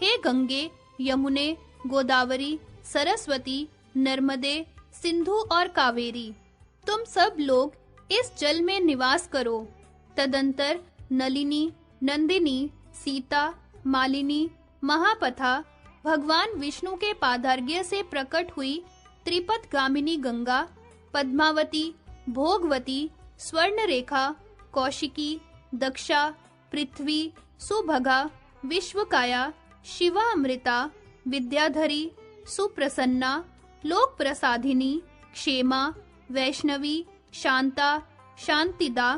हे गंगे, यमुने, गोदावरी, सरस्वती, नर्मदे, सिंधु और कावेरी, तुम सब लोग इस जल में निवास करो। तदंतर नलिनी, नंदिनी, सीता, मालिनी, महापथा, भगवान विष्णु के पादार्घ्य से प्रकट हुई त्रिपथगामिनी गंगा, पद्मावती, भोगवती, स्वर्णरेखा, कौशिकी, दक्षा, पृथ्वी, सुभगा, विश्वकाया, शिवा अमृता, विद्याधरी, सुप्रसन्ना, लोक प्रसादिनी, क्षेमा, वैष्णवी, शांता, शांतिदा,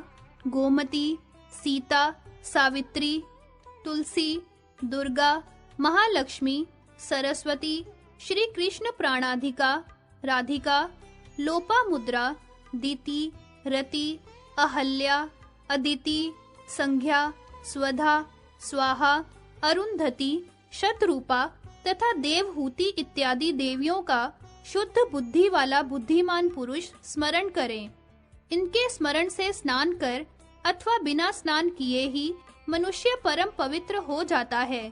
गोमती, सीता, सावित्री, तुलसी, दुर्गा, महालक्ष्मी, सरस्वती, श्री कृष्ण प्राणाधिका, राधिका, लोपामुद्रा, दीति, रति, अहल्या, अदिति, संध्या, स्वधा, स्वाहा, अरुंधति, शतरूपा तथा देवहूति इत्यादि देवियों का शुद्ध बुद्धि वाला बुद्धिमान पुरुष स्मरण करें। इनके स्मरण से स्नान कर अथवा बिना स्नान किए ही मनुष्य परम पवित्र हो जाता है।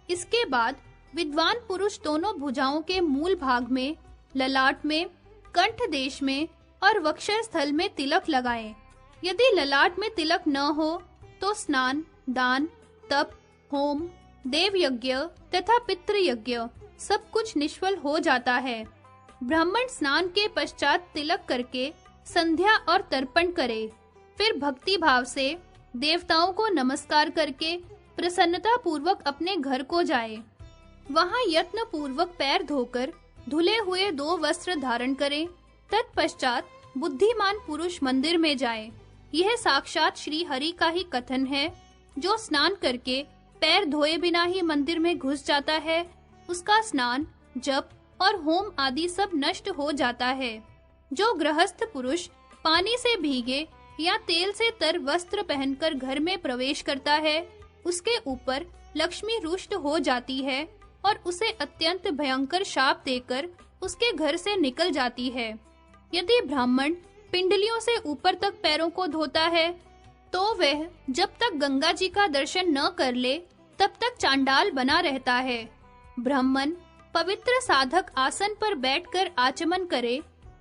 इसके बाद विद्वान पुरुष दोनों भुजाओं के मूल भाग में, ललाट में, कंठ देश में और वक्षस्थल में तिलक लगाएं। यदि ललाट में तिलक न हो तो स्नान, दान, तप, होम, देव यज्ञ तथा पितृ यज्ञ सब कुछ निष्फल हो जाता है। ब्राह्मण स्नान के पश्चात तिलक करके संध्या और तर्पण करे, फिर भक्ति भाव से देवताओं को नमस्कार करके प्रसन्नता पूर्वक अपने घर को जाए। वहां यत्न पूर्वक पैर धोकर धुले हुए 2 वस्त्र धारण करें। तत्पश्चात बुद्धिमान पुरुष मंदिर में जाए। यह साक्षात श्री हरि का ही कथन है। जो स्नान करके पैर धोए बिना ही मंदिर में घुस जाता है, उसका स्नान, जप और होम आदि सब नष्ट हो जाता है। जो गृहस्थ पुरुष पानी से भीगे या तेल से तर वस्त्र पहनकर घर में प्रवेश करता है, उसके ऊपर लक्ष्मी रुष्ट हो जाती है और उसे अत्यंत भयंकर शाप देकर उसके घर से निकल जाती है। यदि ब्राह्मण पिंडलियों से ऊपर तक पैरों को धोता है, तो वह जब तक गंगा जी का दर्शन न कर ले, तब तक चांडाल बना रहता है। ब्राह्मण पवित्र साधक आसन पर बैठकर आचमन करे,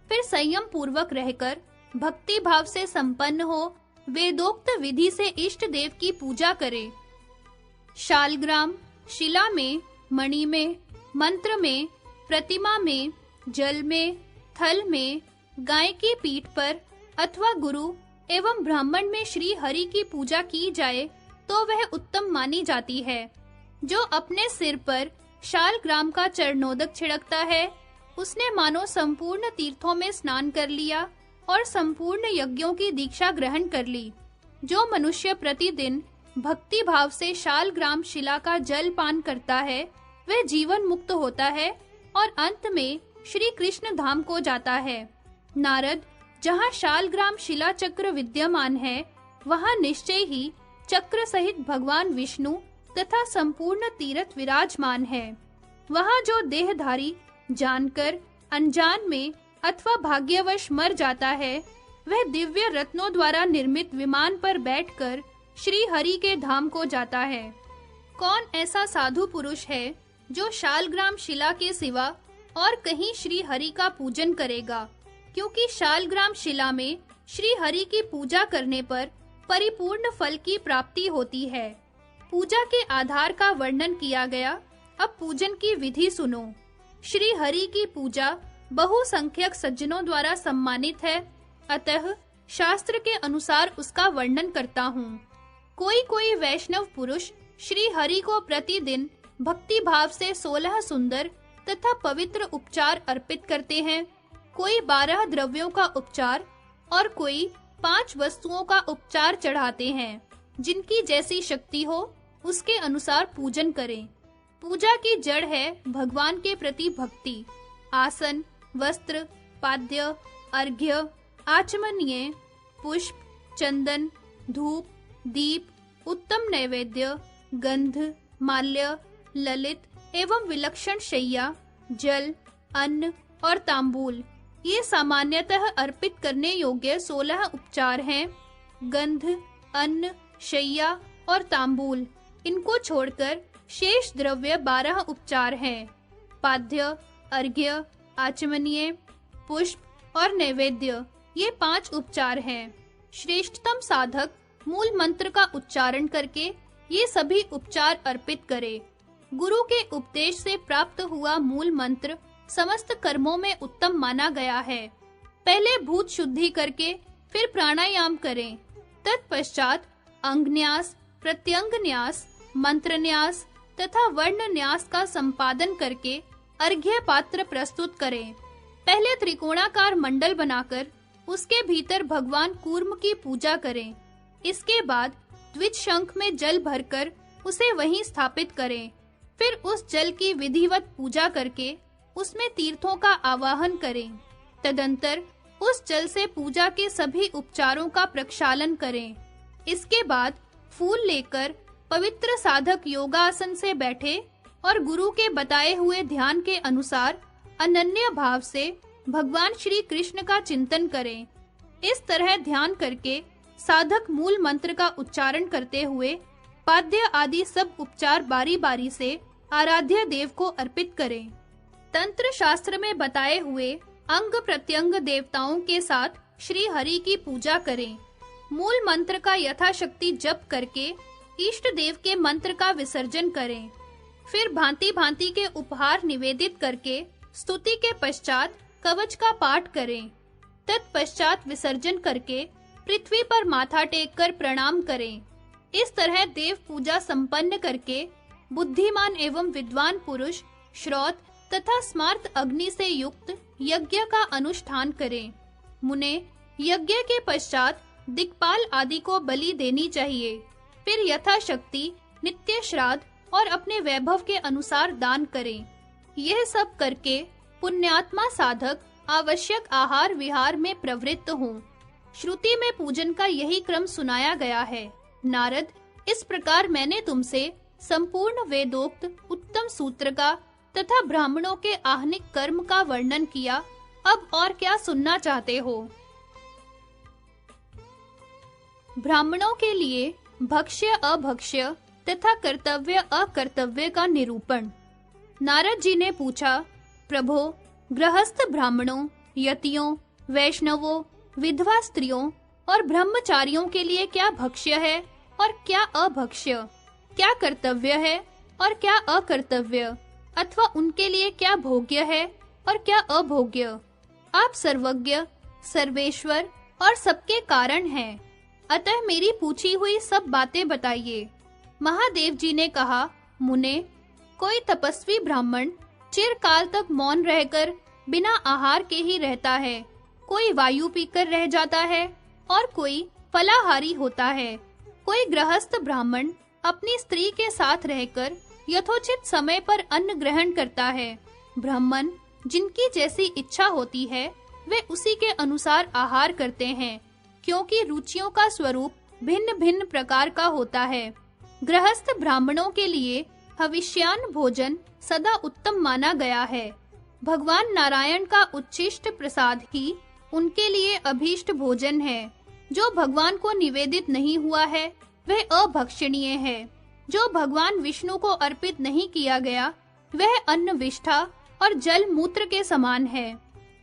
फिर संयम पूर्वक रहकर भक्ति भाव से संपन्न हो वेदोक्त विधि से इष्ट देव की पूजा करे। शालग्राम, शिला में, मणि में, मंत्र में, प्रतिमा में, जल में, थल में, गाय की पीठ पर अथवा गुरु एवं ब्राह्मण में श्री हरि की पूजा की जाए तो वह उत्तम मानी जाती है। जो अपने सिर पर शालग्राम का चरणोदक छिड़कता है, उसने मानो संपूर्ण तीर्थों में स्नान कर लिया और संपूर्ण यज्ञों की दीक्षा ग्रहण कर ली। जो मनुष्य प्रतिदिन भक्ति भाव से शालग्राम शिला का जल पान करता है, वह जीवन मुक्त होता है और अंत में श्री कृष्ण धाम को जाता है। नारद, जहाँ शालग्राम शिला चक्र विद्यमान है, वहाँ निश्चय ही चक्र सहित भगवान विष्णु तथा संपूर्ण तीर्थ विराजमान है। वहाँ जो देहधारी जानकर, अनजान में अथवा भाग्यवश मर जाता है, वह दिव्य रत्नों द्वारा निर्मित विमान पर बैठकर श्री हरि के धाम को जाता है। कौन ऐसा साधु पुरुष है जो शालग्राम शिला के सिवा और कहीं श्री हरि का पूजन करेगा? क्योंकि शालग्राम शिला में श्री हरि की पूजा करने पर परिपूर्ण फल की प्राप्ति होती है। पूजा के आधार का वर्णन किया गया। अब पूजन की विधि सुनो। श्री हरि की पूजा बहुसंख्यक सज्जनों द्वारा सम्मानित है, अतः शास्त्र के अनुसार उसका वर्णन करता हूँ। कोई वैष्णव पुरुष श्री हरि को प्रतिदिन भक्ति भाव से 16 सुंदर तथा पवित्र उपचार अर्पित करते हैं। कोई 12 द्रव्यों का उपचार और कोई 5 वस्तुओं का उपचार चढ़ाते हैं। जिनकी जैसी शक्ति हो उसके अनुसार पूजन करें। पूजा की जड़ है भगवान के प्रति भक्ति। आसन, वस्त्र, पाद्य, अर्घ्य, आचमनीय, पुष्प, चंदन, धूप, दीप, उत्तम नैवेद्य, गंध, माल्य, ललित एवं विलक्षण शैया, जल, अन्न और तांबूल, ये सामान्यतः अर्पित करने योग्य 16 उपचार हैं। गंध, अन्न, शैया और तांबूल, इनको छोड़कर शेष द्रव्य 12 उपचार हैं। पाद्य, अर्घ्य, आचमनीय, पुष्प और नैवेद्य, ये 5 उपचार हैं। श्रेष्ठतम साधक मूल मंत्र का उच्चारण करके ये सभी उपचार अर्पित करे। गुरु के उपदेश से प्राप्त हुआ मूल मंत्र समस्त कर्मों में उत्तम माना गया है। पहले भूत शुद्धि करके फिर प्राणायाम करें। तत्पश्चात अंग न्यास, प्रत्यंग न्यास, मंत्र न्यास तथा वर्ण न्यास का संपादन करके अर्घ्य पात्र प्रस्तुत करें। पहले त्रिकोणाकार मंडल बनाकर उसके भीतर भगवान कूर्म की पूजा करें। इसके बाद द्विज शंख में जल भरकर उसे वहीं स्थापित करें। फिर उस जल की विधिवत पूजा करके उसमें तीर्थों का आवाहन करें। तदंतर उस जल से पूजा के सभी उपचारों का प्रक्षालन करें। इसके बाद फूल लेकर पवित्र साधक योगासन से बैठे और गुरु के बताए हुए ध्यान के अनुसार अनन्य भाव से भगवान श्री कृष्ण का चिंतन करें। इस तरह ध्यान करके साधक मूल मंत्र का उच्चारण करते हुए पाद्य आदि सब उपचार बारी-बारी से आराध्य देव को अर्पित करें। तंत्र शास्त्र में बताए हुए अंग प्रत्यंग देवताओं के साथ श्री हरि की पूजा करें। मूल मंत्र का यथाशक्ति जप करके इष्ट देव के मंत्र का विसर्जन करें। फिर भांति-भांति के उपहार निवेदित करके स्तुति के पश्चात कवच का पाठ करें। तत्पश्चात विसर्जन करके पृथ्वी पर माथा टेककर प्रणाम करें। इस तरह देव पूजा संपन्न करके बुद्धिमान एवं विद्वान पुरुष श्रौत तथा स्मार्त अग्नि से युक्त यज्ञ का अनुष्ठान करें। मुने, यज्ञ के पश्चात दिक्पाल आदि को बलि देनी चाहिए। फिर यथाशक्ति नित्य श्राद्ध और अपने वैभव के अनुसार दान करें। यह सब करके पुण्यात्मा साधक आवश्यक आहार विहार में प्रवृत्त हों। श्रुति में पूजन का यही क्रम सुनाया गया है। नारद, इस प्रकार मैंने तुमसे संपूर्ण वेदोक्त उत्तम सूत्र का तथा ब्राह्मणों के आहनिक कर्म का वर्णन किया। अब और क्या सुनना चाहते हो? ब्राह्मणों के लिए भक्ष्य अभक्ष्य तथा कर्तव्य अकर्तव्य का निरूपण। नारद जी ने पूछा, प्रभो, गृहस्थ ब्राह्मणों, यतियों, वैष्णवों, विधवा स्त्रियों और ब्रह्मचारियों के लिए क्या भक्ष्य है और क्या अभक्ष्य, क्या कर्तव्य है और क्या अकर्तव्य, अथवा उनके लिए क्या भोग्य है और क्या अभोग्य? आप सर्वज्ञ, सर्वेश्वर और सबके कारण हैं। अतः मेरी पूछी हुई सब बातें बताइए। महादेव जी ने कहा, मुने, कोई तपस्वी ब्राह्मण चिरकाल तक मौन रहकर बिना आहार के ही रहता है। कोई वायु पीकर रह जाता है और कोई फलाहारी होता है। कोई गृहस्थ ब्राह्मण अपनी स्त्री के साथ रहकर यथोचित समय पर अन्न ग्रहण करता है। ब्राह्मण जिनकी जैसी इच्छा होती है वे उसी के अनुसार आहार करते हैं, क्योंकि रुचियों का स्वरूप भिन्न-भिन्न प्रकार का होता है। गृहस्थ ब्राह्मणों के लिए हविष्यान्न भोजन सदा उत्तम माना गया है। भगवान नारायण का उच्छिष्ट प्रसाद ही उनके लिए अभीष्ट भोजन है। जो भगवान को निवेदित नहीं हुआ है वह अभक्षणीय है। जो भगवान विष्णु को अर्पित नहीं किया गया वह अन्न विष्ठा और जल मूत्र के समान है।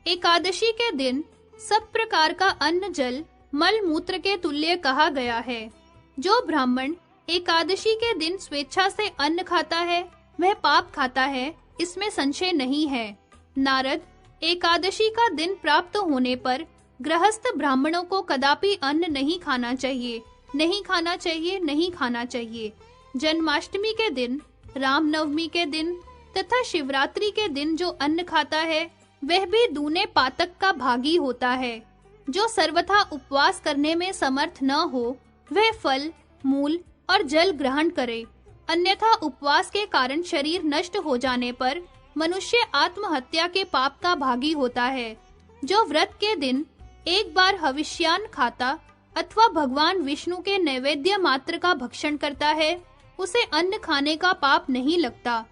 एकादशी के दिन सब प्रकार का अन्न जल मल मूत्र के तुल्य कहा गया है। जो ब्राह्मण एकादशी के दिन स्वेच्छा से अन्न खाता है वह पाप खाता है, इसमें संशय नहीं है। नारद, एकादशी का दिन प्राप्त होने पर गृहस्थ ब्राह्मणों को कदापि अन्न नहीं खाना चाहिए, नहीं खाना चाहिए, नहीं खाना चाहिए। जन्माष्टमी के दिन, रामनवमी के दिन तथा शिवरात्रि के दिन जो अन्न खाता है वह भी दूने पातक का भागी होता है। जो सर्वथा उपवास करने में समर्थ न हो वह फल, मूल और जल ग्रहण करे, अन्यथा उपवास के कारण शरीर नष्ट हो जाने पर मनुष्य आत्महत्या के पाप का भागी होता है। जो व्रत के दिन एक बार हविष्यान्न खाता अथवा भगवान विष्णु के नैवेद्य मात्र का भक्षण करता है उसे अन्न खाने का पाप नहीं लगता,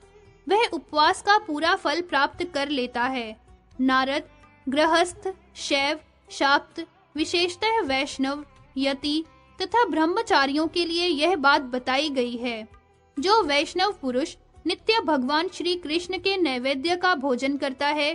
वह उपवास का पूरा फल प्राप्त कर लेता है। नारद, गृहस्थ, शैव, शाक्त, विशेषतः वैष्णव, यति तथा ब्रह्मचारियों के लिए यह बात बताई गई है। जो वैष्णव पुरुष नित्य भगवान श्री कृष्ण के नैवेद्य का भोजन करता है,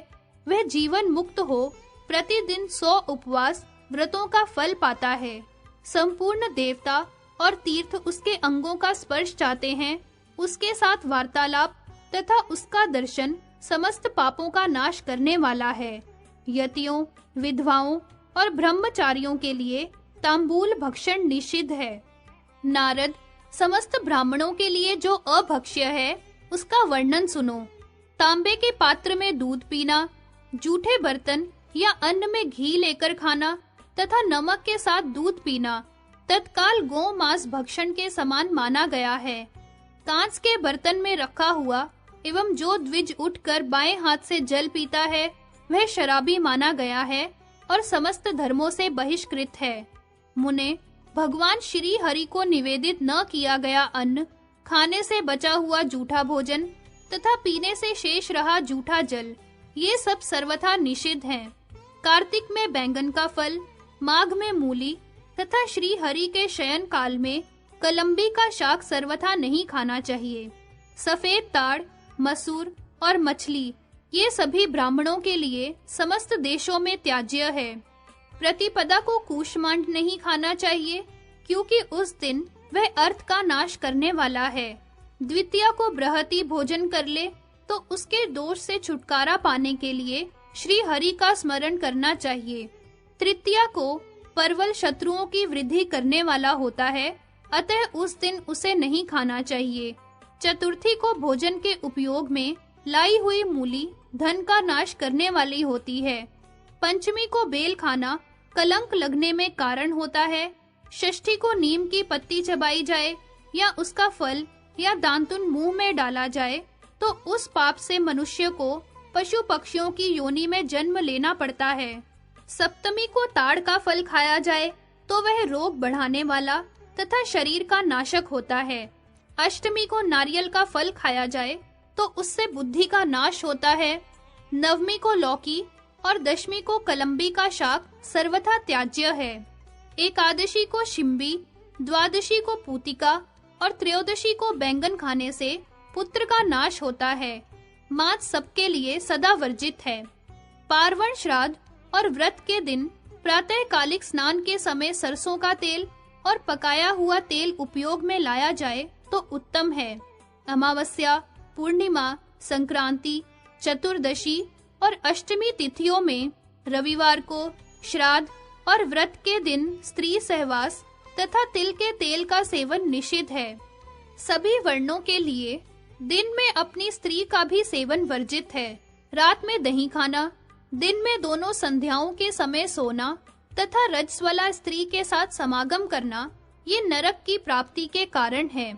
वह जीवन मुक्त हो प्रतिदिन 100 उपवास व्रतों का फल पाता है। संपूर्ण देवता और तीर्थ उसके अंगों का स्पर्श चाहते हैं। उसके साथ वार्तालाप तथा उसका दर्शन समस्त पापों का नाश करने वाला है। यतियों, विधवाओं और ब्रह्मचारियों के लिए तांबूल भक्षण निषिद्ध है। नारद, समस्त ब्राह्मणों के लिए जो अभक्ष्य है, उसका वर्णन सुनो। तांबे के पात्र में दूध पीना, जूठे बर्तन या अन्न में घी लेकर खाना तथा नमक के साथ दूध पीना तत्काल गौ मांस भक्षण के समान माना गया है। कांच के बर्तन में रखा हुआ एवं जो द्विज उठकर बाएं हाथ से जल पीता है, वह शराबी माना गया है और समस्त धर्मों से बहिष्कृत है। मुने, भगवान श्री हरि को निवेदित न किया गया अन्न, खाने से बचा हुआ जूठा भोजन तथा पीने से शेष रहा जूठा जल, ये सब सर्वथा निषिद्ध हैं। कार्तिक में बैंगन का फल, माघ में मूली तथा श्री हरि के शयन काल में कलम्बी का शाक सर्वथा नहीं खाना चाहिए। सफेद ताड़, मसूर और मछली, ये सभी ब्राह्मणों के लिए समस्त देशों में त्याज्य है। प्रतिपदा को कूष्मांड नहीं खाना चाहिए, क्योंकि उस दिन वह अर्थ का नाश करने वाला है। द्वितीया को बृहति भोजन कर ले तो उसके दोष से छुटकारा पाने के लिए श्री हरि का स्मरण करना चाहिए। तृतीया को परवल शत्रुओं की वृद्धि करने वाला होता है, अतः उस दिन उसे नहीं खाना चाहिए। चतुर्थी को भोजन के उपयोग में लाई हुई मूली धन का नाश करने वाली होती है। पंचमी को बेल खाना कलंक लगने में कारण होता है। षष्ठी को नीम की पत्ती चबाई जाए या उसका फल या दांतुन मुंह में डाला जाए तो उस पाप से मनुष्य को पशु पक्षियों की योनि में जन्म लेना पड़ता है। सप्तमी को ताड़ का फल खाया जाए तो वह रोग बढ़ाने वाला तथा शरीर का नाशक होता है। अष्टमी को नारियल का फल खाया जाए तो उससे बुद्धि का नाश होता है। नवमी को लौकी और दशमी को कलम्बी का शाक सर्वथा त्याज्य है। एकादशी को शिम्बी, द्वादशी को पूतिका और त्रयोदशी को बैंगन खाने से पुत्र का नाश होता है। मांस सबके लिए सदा वर्जित है। पार्वण श्राद्ध और व्रत के दिन प्रातःकालिक स्नान के समय सरसों का तेल और पकाया हुआ तेल उपयोग में लाया जाए तो उत्तम है। अमावस्या, पूर्णिमा, संक्रांति, चतुर्दशी और अष्टमी तिथियों में रविवार को, श्राद्ध और व्रत के दिन स्त्री सहवास तथा तिल के तेल का सेवन निषिद्ध है। सभी वर्णों के लिए दिन में अपनी स्त्री का भी सेवन वर्जित है। रात में दही खाना, दिन में दोनों संध्याओं के समय सोना तथा रजस्वला स्त्री के साथ समागम करना, ये नरक की प्राप्ति के कारण है।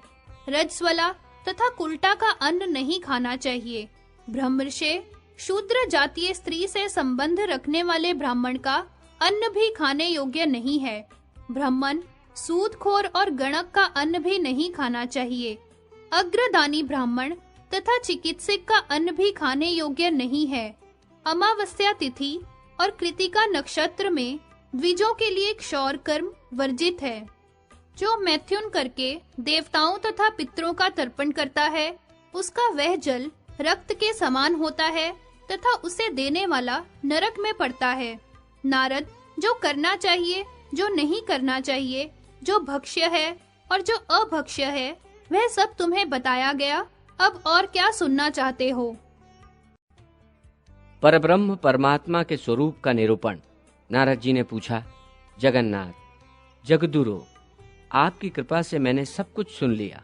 रजस्वला तथा कुल्टा का अन्न नहीं खाना चाहिए। ब्रह्मर्षि, शूद्र जातीय स्त्री से संबंध रखने वाले ब्राह्मण का अन्न भी खाने योग्य नहीं है। ब्राह्मण, सूदखोर और गणक का अन्न भी नहीं खाना चाहिए। अग्रदानी ब्राह्मण तथा चिकित्सक का अन्न भी खाने योग्य नहीं है। अमावस्या तिथि और कृतिका नक्षत्र में द्विजों के लिए क्षौर कर्म वर्जित है। जो मैथुन करके देवताओं तथा पितरों का तर्पण करता है, उसका वह जल रक्त के समान होता है तथा उसे देने वाला नरक में पड़ता है। नारद, जो करना चाहिए, जो नहीं करना चाहिए, जो भक्ष्य है और जो अभक्ष्य है, वह सब तुम्हें बताया गया। अब और क्या सुनना चाहते हो? परब्रह्म परमात्मा के स्वरूप का निरूपण। नारद जी ने पूछा, जगन्नाथ, जगदुरो, आपकी कृपा से मैंने सब कुछ सुन लिया।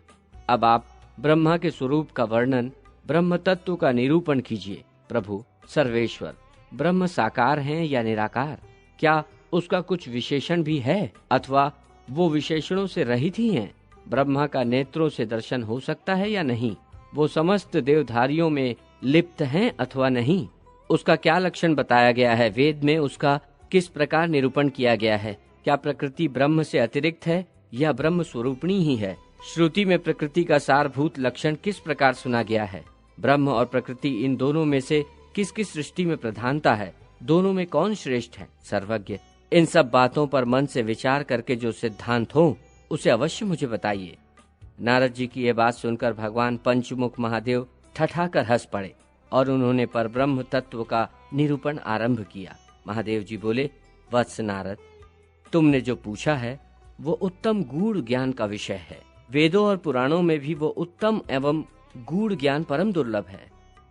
अब आप ब्रह्मा के स्वरूप का वर्णन, ब्रह्म तत्व का निरूपण कीजिए। प्रभु सर्वेश्वर, ब्रह्म साकार हैं या निराकार? क्या उसका कुछ विशेषण भी है अथवा वो विशेषणों से रहित ही हैं? ब्रह्मा का नेत्रों से दर्शन हो सकता है या नहीं? वो समस्त देवधारियों में लिप्त हैं अथवा नहीं? उसका क्या लक्षण बताया गया है? वेद में उसका किस प्रकार निरूपण किया गया है? क्या प्रकृति ब्रह्म से अतिरिक्त है या ब्रह्म स्वरूपणी ही है? श्रुति में प्रकृति का सारभूत लक्षण किस प्रकार सुना गया है? ब्रह्म और प्रकृति, इन दोनों में से किस किस सृष्टि में प्रधानता है? दोनों में कौन श्रेष्ठ है? सर्वज्ञ, इन सब बातों पर मन से विचार करके जो सिद्धांत हो उसे अवश्य मुझे बताइए। नारद जी की यह बात सुनकर भगवान पंचमुख महादेव ठठाकर हंस पड़े और उन्होंने परब्रह्म तत्व का निरूपण आरंभ किया। महादेव जी बोले, वत्स नारद, तुमने जो पूछा है वो उत्तम गूढ़ ज्ञान का विषय है। वेदों और पुराणों में भी वो उत्तम एवं गूढ़ ज्ञान परम दुर्लभ है।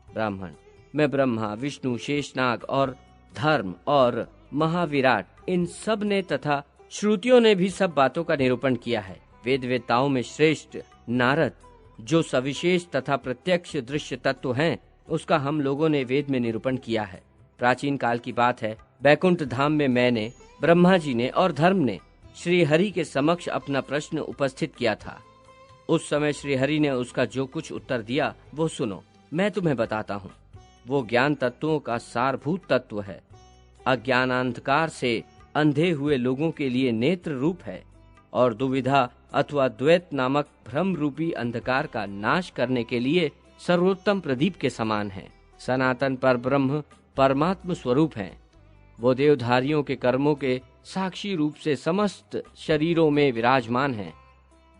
ब्राह्मण, मैं ब्रह्मा, विष्णु, शेषनाग और धर्म और महाविराट, इन सब ने तथा श्रुतियों ने भी सब बातों का निरूपण किया है। वेद वेताओं में श्रेष्ठ नारद जो सविशेष तथा प्रत्यक्ष दृश्य तत्व हैं, उसका हम लोगों ने वेद में निरूपण किया है। प्राचीन काल की बात है, बैकुंठ धाम में मैंने, ब्रह्मा जी ने और धर्म ने श्री हरि के समक्ष अपना प्रश्न उपस्थित किया था। उस समय श्री हरि ने उसका जो कुछ उत्तर दिया वो सुनो, मैं तुम्हें बताता हूँ। वो ज्ञान तत्वों का सारभूत तत्व है। अज्ञानांधकार से अंधे हुए लोगों के लिए नेत्र रूप है और दुविधा अथवा द्वैत नामक भ्रम रूपी अंधकार का नाश करने के लिए सर्वोत्तम प्रदीप के समान है। सनातन पर ब्रह्म परमात्म स्वरूप है। वो देवधारियों के कर्मों के साक्षी रूप से समस्त शरीरों में विराजमान है।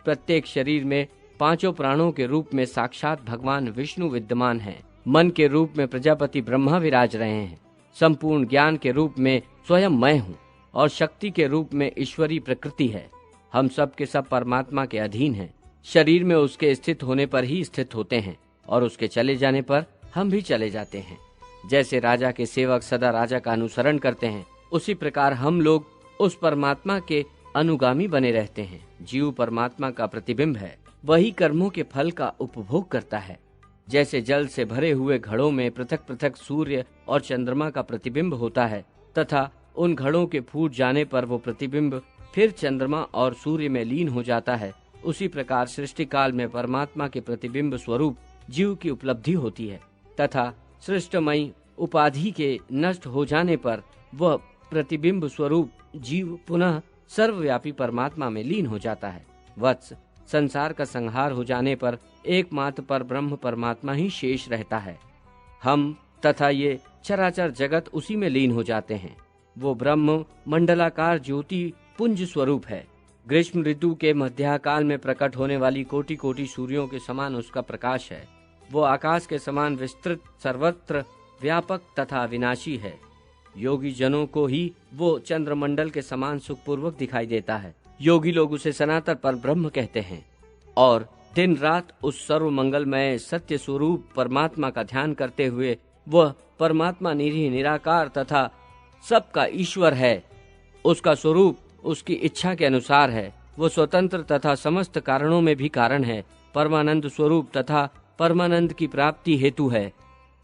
प्रत्येक शरीर में पांचों प्राणों के रूप में साक्षात भगवान विष्णु विद्यमान हैं। मन के रूप में प्रजापति ब्रह्मा विराज रहे हैं। संपूर्ण ज्ञान के रूप में स्वयं मैं हूँ और शक्ति के रूप में ईश्वरी प्रकृति है। हम सब के सब परमात्मा के अधीन हैं। शरीर में उसके स्थित होने पर ही स्थित होते हैं और उसके चले जाने पर हम भी चले जाते हैं। जैसे राजा के सेवक सदा राजा का अनुसरण करते हैं, उसी प्रकार हम लोग उस परमात्मा के अनुगामी बने रहते हैं। जीव परमात्मा का प्रतिबिंब है, वही कर्मों के फल का उपभोग करता है। जैसे जल से भरे हुए घड़ों में पृथक पृथक सूर्य और चंद्रमा का प्रतिबिंब होता है तथा उन घड़ों के फूट जाने पर वो प्रतिबिंब फिर चंद्रमा और सूर्य में लीन हो जाता है, उसी प्रकार सृष्टि काल में परमात्मा के प्रतिबिंब स्वरूप जीव की उपलब्धि होती है तथा सृष्टमयी उपाधि के नष्ट हो जाने पर वह प्रतिबिंब स्वरूप जीव पुनः सर्वव्यापी परमात्मा में लीन हो जाता है। वत्स, संसार का संहार हो जाने पर एकमात्र पर ब्रह्म परमात्मा ही शेष रहता है। हम तथा ये चराचर जगत उसी में लीन हो जाते हैं। वो ब्रह्म मंडलाकार ज्योति पुंज स्वरूप है। ग्रीष्म ऋतु के मध्याकाल में प्रकट होने वाली कोटि कोटि सूर्यों के समान उसका प्रकाश है। वो आकाश के समान विस्तृत, सर्वत्र व्यापक तथा विनाशी है। योगी जनों को ही वो चंद्रमंडल के समान सुखपूर्वक दिखाई देता है। योगी लोग उसे सनातन पर ब्रह्म कहते हैं और दिन रात उस सर्व मंगलमय सत्य स्वरूप परमात्मा का ध्यान करते हुए वह परमात्मा निरीह निराकार तथा सबका ईश्वर है। उसका स्वरूप उसकी इच्छा के अनुसार है। वो स्वतंत्र तथा समस्त कारणों में भी कारण है। परमानंद स्वरूप तथा परमानंद की प्राप्ति हेतु है।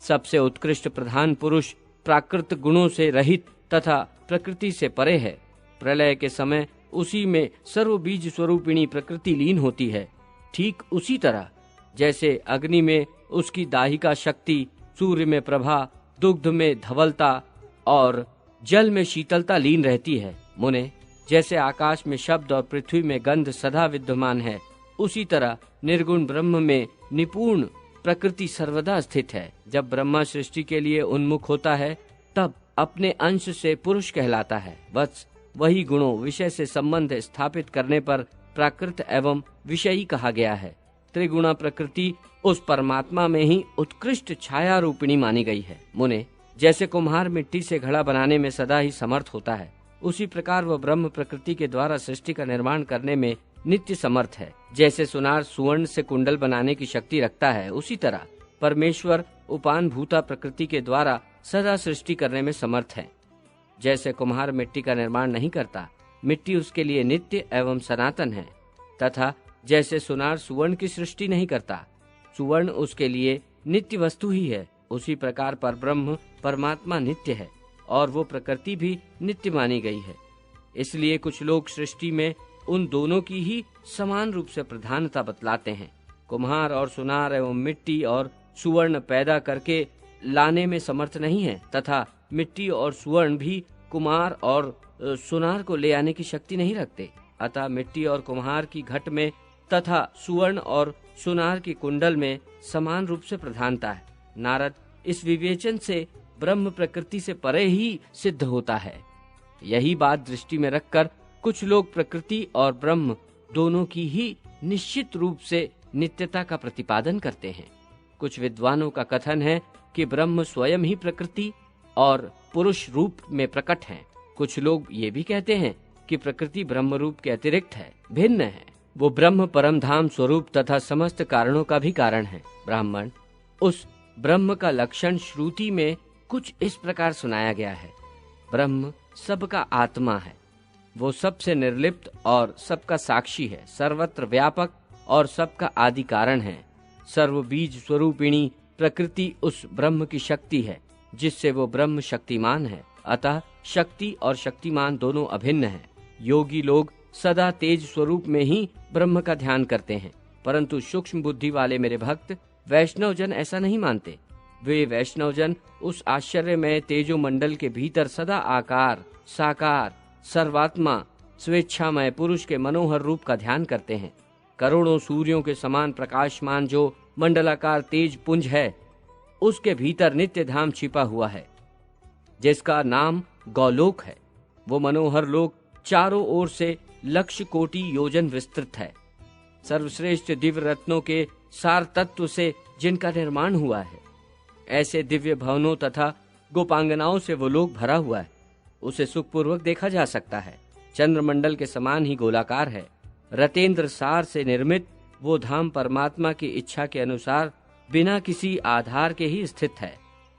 सबसे उत्कृष्ट प्रधान पुरुष प्राकृत गुणों से रहित तथा प्रकृति से परे है। प्रलय के समय उसी में सर्वबीज स्वरूपिणी प्रकृति लीन होती है। ठीक उसी तरह जैसे अग्नि में उसकी दाहिका शक्ति, सूर्य में प्रभा, दुग्ध में धवलता और जल में शीतलता लीन रहती है। मुने, जैसे आकाश में शब्द और पृथ्वी में गंध सदा विद्यमान है, उसी तरह निर्गुण ब्रह्म में निपुण प्रकृति सर्वदा स्थित है। जब ब्रह्मा सृष्टि के लिए उन्मुख होता है तब अपने अंश से पुरुष कहलाता है। वत्स, वही गुणों विषय से संबंध स्थापित करने पर प्राकृत एवं विषयी कहा गया है। त्रिगुणा प्रकृति उस परमात्मा में ही उत्कृष्ट छाया रूपिणी मानी गई है। मुने, जैसे कुम्हार मिट्टी से घड़ा बनाने में सदा ही समर्थ होता है, उसी प्रकार वह ब्रह्म प्रकृति के द्वारा सृष्टि का निर्माण करने में नित्य समर्थ है। जैसे सुनार सुवर्ण से कुंडल बनाने की शक्ति रखता है, उसी तरह परमेश्वर उपान भूता प्रकृति के द्वारा सदा सृष्टि करने में समर्थ है। जैसे कुम्हार मिट्टी का निर्माण नहीं करता, मिट्टी उसके लिए नित्य एवं सनातन है, तथा जैसे सुनार सुवर्ण की सृष्टि नहीं करता, सुवर्ण उसके लिए नित्य वस्तु ही है, उसी प्रकार पर ब्रह्म परमात्मा नित्य है और वो प्रकृति भी नित्य मानी गई है। इसलिए कुछ लोग सृष्टि में उन दोनों की ही समान रूप से प्रधानता बतलाते हैं। कुम्हार और सुनार एवं मिट्टी और सुवर्ण पैदा करके लाने में समर्थ नहीं है तथा मिट्टी और सुवर्ण भी कुम्हार और सुनार को ले आने की शक्ति नहीं रखते। अतः मिट्टी और कुम्हार की घट में तथा सुवर्ण और सुनार की कुंडल में समान रूप से प्रधानता है। नारद, इस विवेचन से ब्रह्म प्रकृति से परे ही सिद्ध होता है। यही बात दृष्टि में रखकर कुछ लोग प्रकृति और ब्रह्म दोनों की ही निश्चित रूप से नित्यता का प्रतिपादन करते हैं। कुछ विद्वानों का कथन है कि ब्रह्म स्वयं ही प्रकृति और पुरुष रूप में प्रकट है। कुछ लोग ये भी कहते हैं कि प्रकृति ब्रह्म रूप के अतिरिक्त है, भिन्न है। वो ब्रह्म परम धाम स्वरूप तथा समस्त कारणों का भी कारण है। ब्राह्मण, उस ब्रह्म का लक्षण श्रुति में कुछ इस प्रकार सुनाया गया है। ब्रह्म सबका आत्मा है, वो सबसे निर्लिप्त और सबका साक्षी है, सर्वत्र व्यापक और सबका आदि कारण है। सर्व बीज स्वरूपिणी प्रकृति उस ब्रह्म की शक्ति है, जिससे वो ब्रह्म शक्तिमान है। अतः शक्ति और शक्तिमान दोनों अभिन्न हैं। योगी लोग सदा तेज स्वरूप में ही ब्रह्म का ध्यान करते हैं, परंतु सूक्ष्म बुद्धि वाले मेरे भक्त वैष्णवजन ऐसा नहीं मानते। वे वैष्णवजन उस आश्चर्यमय तेजो मंडल के भीतर सदा आकार, साकार, सर्वात्मा, स्वेच्छामय पुरुष के मनोहर रूप का ध्यान करते हैं। करोड़ों सूर्यों के समान प्रकाशमान जो मंडलाकार तेज पुंज है, उसके भीतर नित्य धाम छिपा हुआ है, जिसका नाम गौलोक है। वो मनोहर लोक चारों ओर से लक्ष कोटि योजन विस्तृत है। सर्वश्रेष्ठ दिव्य रत्नों के सार तत्व से जिनका निर्माण हुआ है, ऐसे दिव्य भवनों तथा गोपांगनाओं से वो लोक भरा हुआ है। उसे सुखपूर्वक देखा जा सकता है। चंद्रमंडल के समान ही गोलाकार है। रतेंद्र सार से निर्मित वो धाम परमात्मा की इच्छा के अनुसार बिना किसी आधार के ही स्थित है।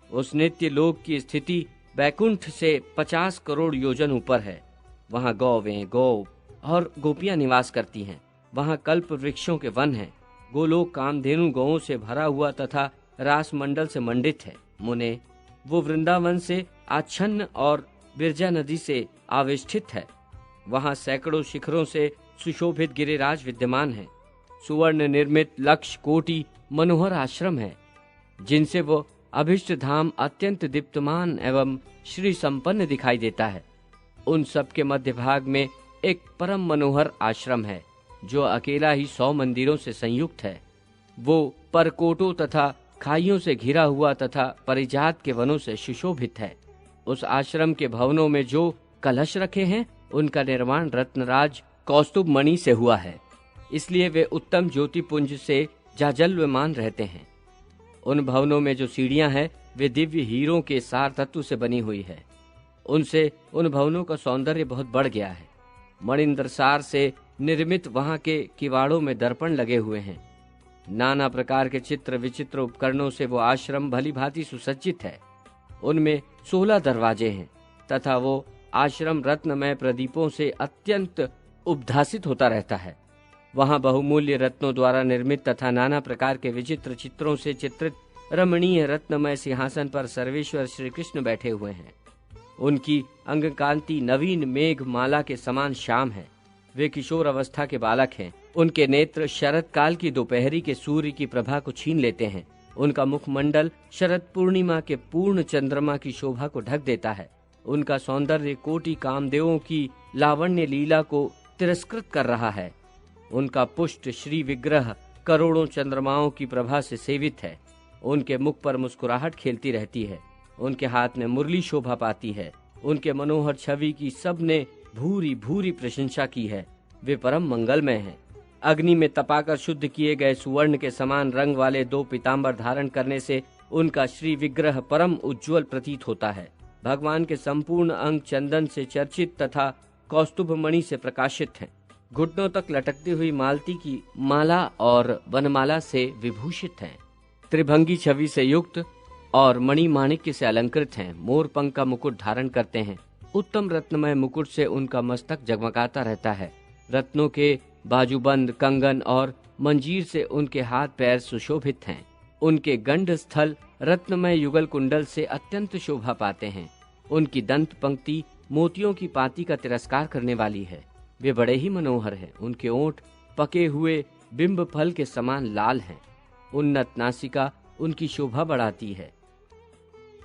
उस नित्य लोक की स्थिति बैकुंठ से 50 करोड़ योजन ऊपर है। वहाँ गौवें, गौ और गोपियां निवास करती हैं। वहाँ कल्प वृक्षों के वन हैं। गोलोक कामधेनु गौओं से भरा हुआ तथा रास मंडल से मंडित है। मुने, वो वृंदावन से आच्छन्न और बिरजा नदी से आविष्ठित है। वहाँ सैकड़ों शिखरों से सुशोभित गिरिराज विद्यमान है। सुवर्ण निर्मित लक्ष कोटि मनोहर आश्रम है, जिनसे वो अभिष्ट धाम अत्यंत दीप्तमान एवं श्री संपन्न दिखाई देता है। उन सब के मध्य भाग में एक परम मनोहर आश्रम है, जो अकेला ही 100 मंदिरों से संयुक्त है। वो परकोटों तथा खाइयों से घिरा हुआ तथा परिजात के वनों से सुशोभित है। उस आश्रम के भवनों में जो कलश रखे हैं, उनका निर्माण रत्नराज कौस्तुभ मणि से हुआ है, इसलिए वे उत्तम ज्योतिपुंज से जाजल्यमान रहते हैं। उन भवनों में जो सीढ़ियां हैं, वे दिव्य हीरों के सार तत्व से बनी हुई है। उनसे उन भवनों का सौंदर्य बहुत बढ़ गया है। मणिंद्र सार से निर्मित वहां के किवाड़ों में दर्पण लगे हुए हैं। नाना प्रकार के चित्र विचित्र उपकरणों से वो आश्रम भली भांति सुसज्जित है। उनमें 16 दरवाजे हैं तथा वो आश्रम रत्नमय प्रदीपों से अत्यंत उपधासित होता रहता है। वहाँ बहुमूल्य रत्नों द्वारा निर्मित तथा नाना प्रकार के विचित्र चित्रों से चित्रित रमणीय रत्नमय सिंहासन पर सर्वेश्वर श्री कृष्ण बैठे हुए हैं। उनकी अंगकांति नवीन मेघ माला के समान श्याम है। वे किशोर अवस्था के बालक हैं। उनके नेत्र शरद काल की दोपहरी के सूर्य की प्रभा को छीन लेते हैं। उनका मुखमंडल शरद पूर्णिमा के पूर्ण चंद्रमा की शोभा को ढक देता है। उनका सौंदर्य कोटि कामदेवों की लावण्य लीला को तिरस्कृत कर रहा है। उनका पुष्ट श्री विग्रह करोड़ों चंद्रमाओं की प्रभा से सेवित है। उनके मुख पर मुस्कुराहट खेलती रहती है। उनके हाथ में मुरली शोभा पाती है। उनके मनोहर छवि की सबने भूरी भूरी प्रशंसा की है। वे परम मंगलमय हैं। अग्नि में तपाकर शुद्ध किए गए सुवर्ण के समान रंग वाले 2 पीताम्बर धारण करने से उनका श्री विग्रह परम उज्ज्वल प्रतीत होता है। भगवान के संपूर्ण अंग चंदन से चर्चित तथा कौस्तुभ मणि से प्रकाशित हैं। घुटनों तक लटकती हुई मालती की माला और वनमाला से विभूषित हैं। त्रिभंगी छवि से युक्त और मणि माणिक्य से अलंकृत हैं। मोर पंख का मुकुट धारण करते हैं। उत्तम रत्नमय मुकुट से उनका मस्तक जगमगाता रहता है। रत्नों के बाजूबंद, कंगन और मंजीर से उनके हाथ पैर सुशोभित हैं। उनके गंड स्थल रत्नमय युगल कुंडल से अत्यंत शोभा पाते हैं। उनकी दंत पंक्ति मोतियों की पाती का तिरस्कार करने वाली है। वे बड़े ही मनोहर हैं। उनके ओंठ पके हुए बिंब फल के समान लाल हैं। उन्नत नासिका उनकी शोभा बढ़ाती है।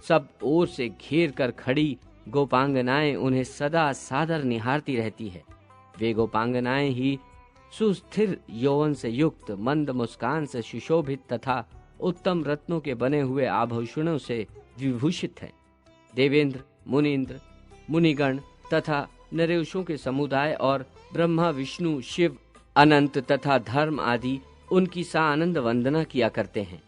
सब ओर से घेर कर खड़ी गोपांगनाएं उन्हें सदा सादर निहारती रहती है। वे गोपांगनाएं ही सुस्थिर यौवन से युक्त, मंद मुस्कान से सुशोभित तथा उत्तम रत्नों के बने हुए आभूषणों से विभूषित हैं। देवेंद्र, मुनीन्द्र, मुनिगण तथा नरेशों के समुदाय और ब्रह्मा, विष्णु, शिव अनंत तथा धर्म आदि उनकी सानंद वंदना किया करते हैं।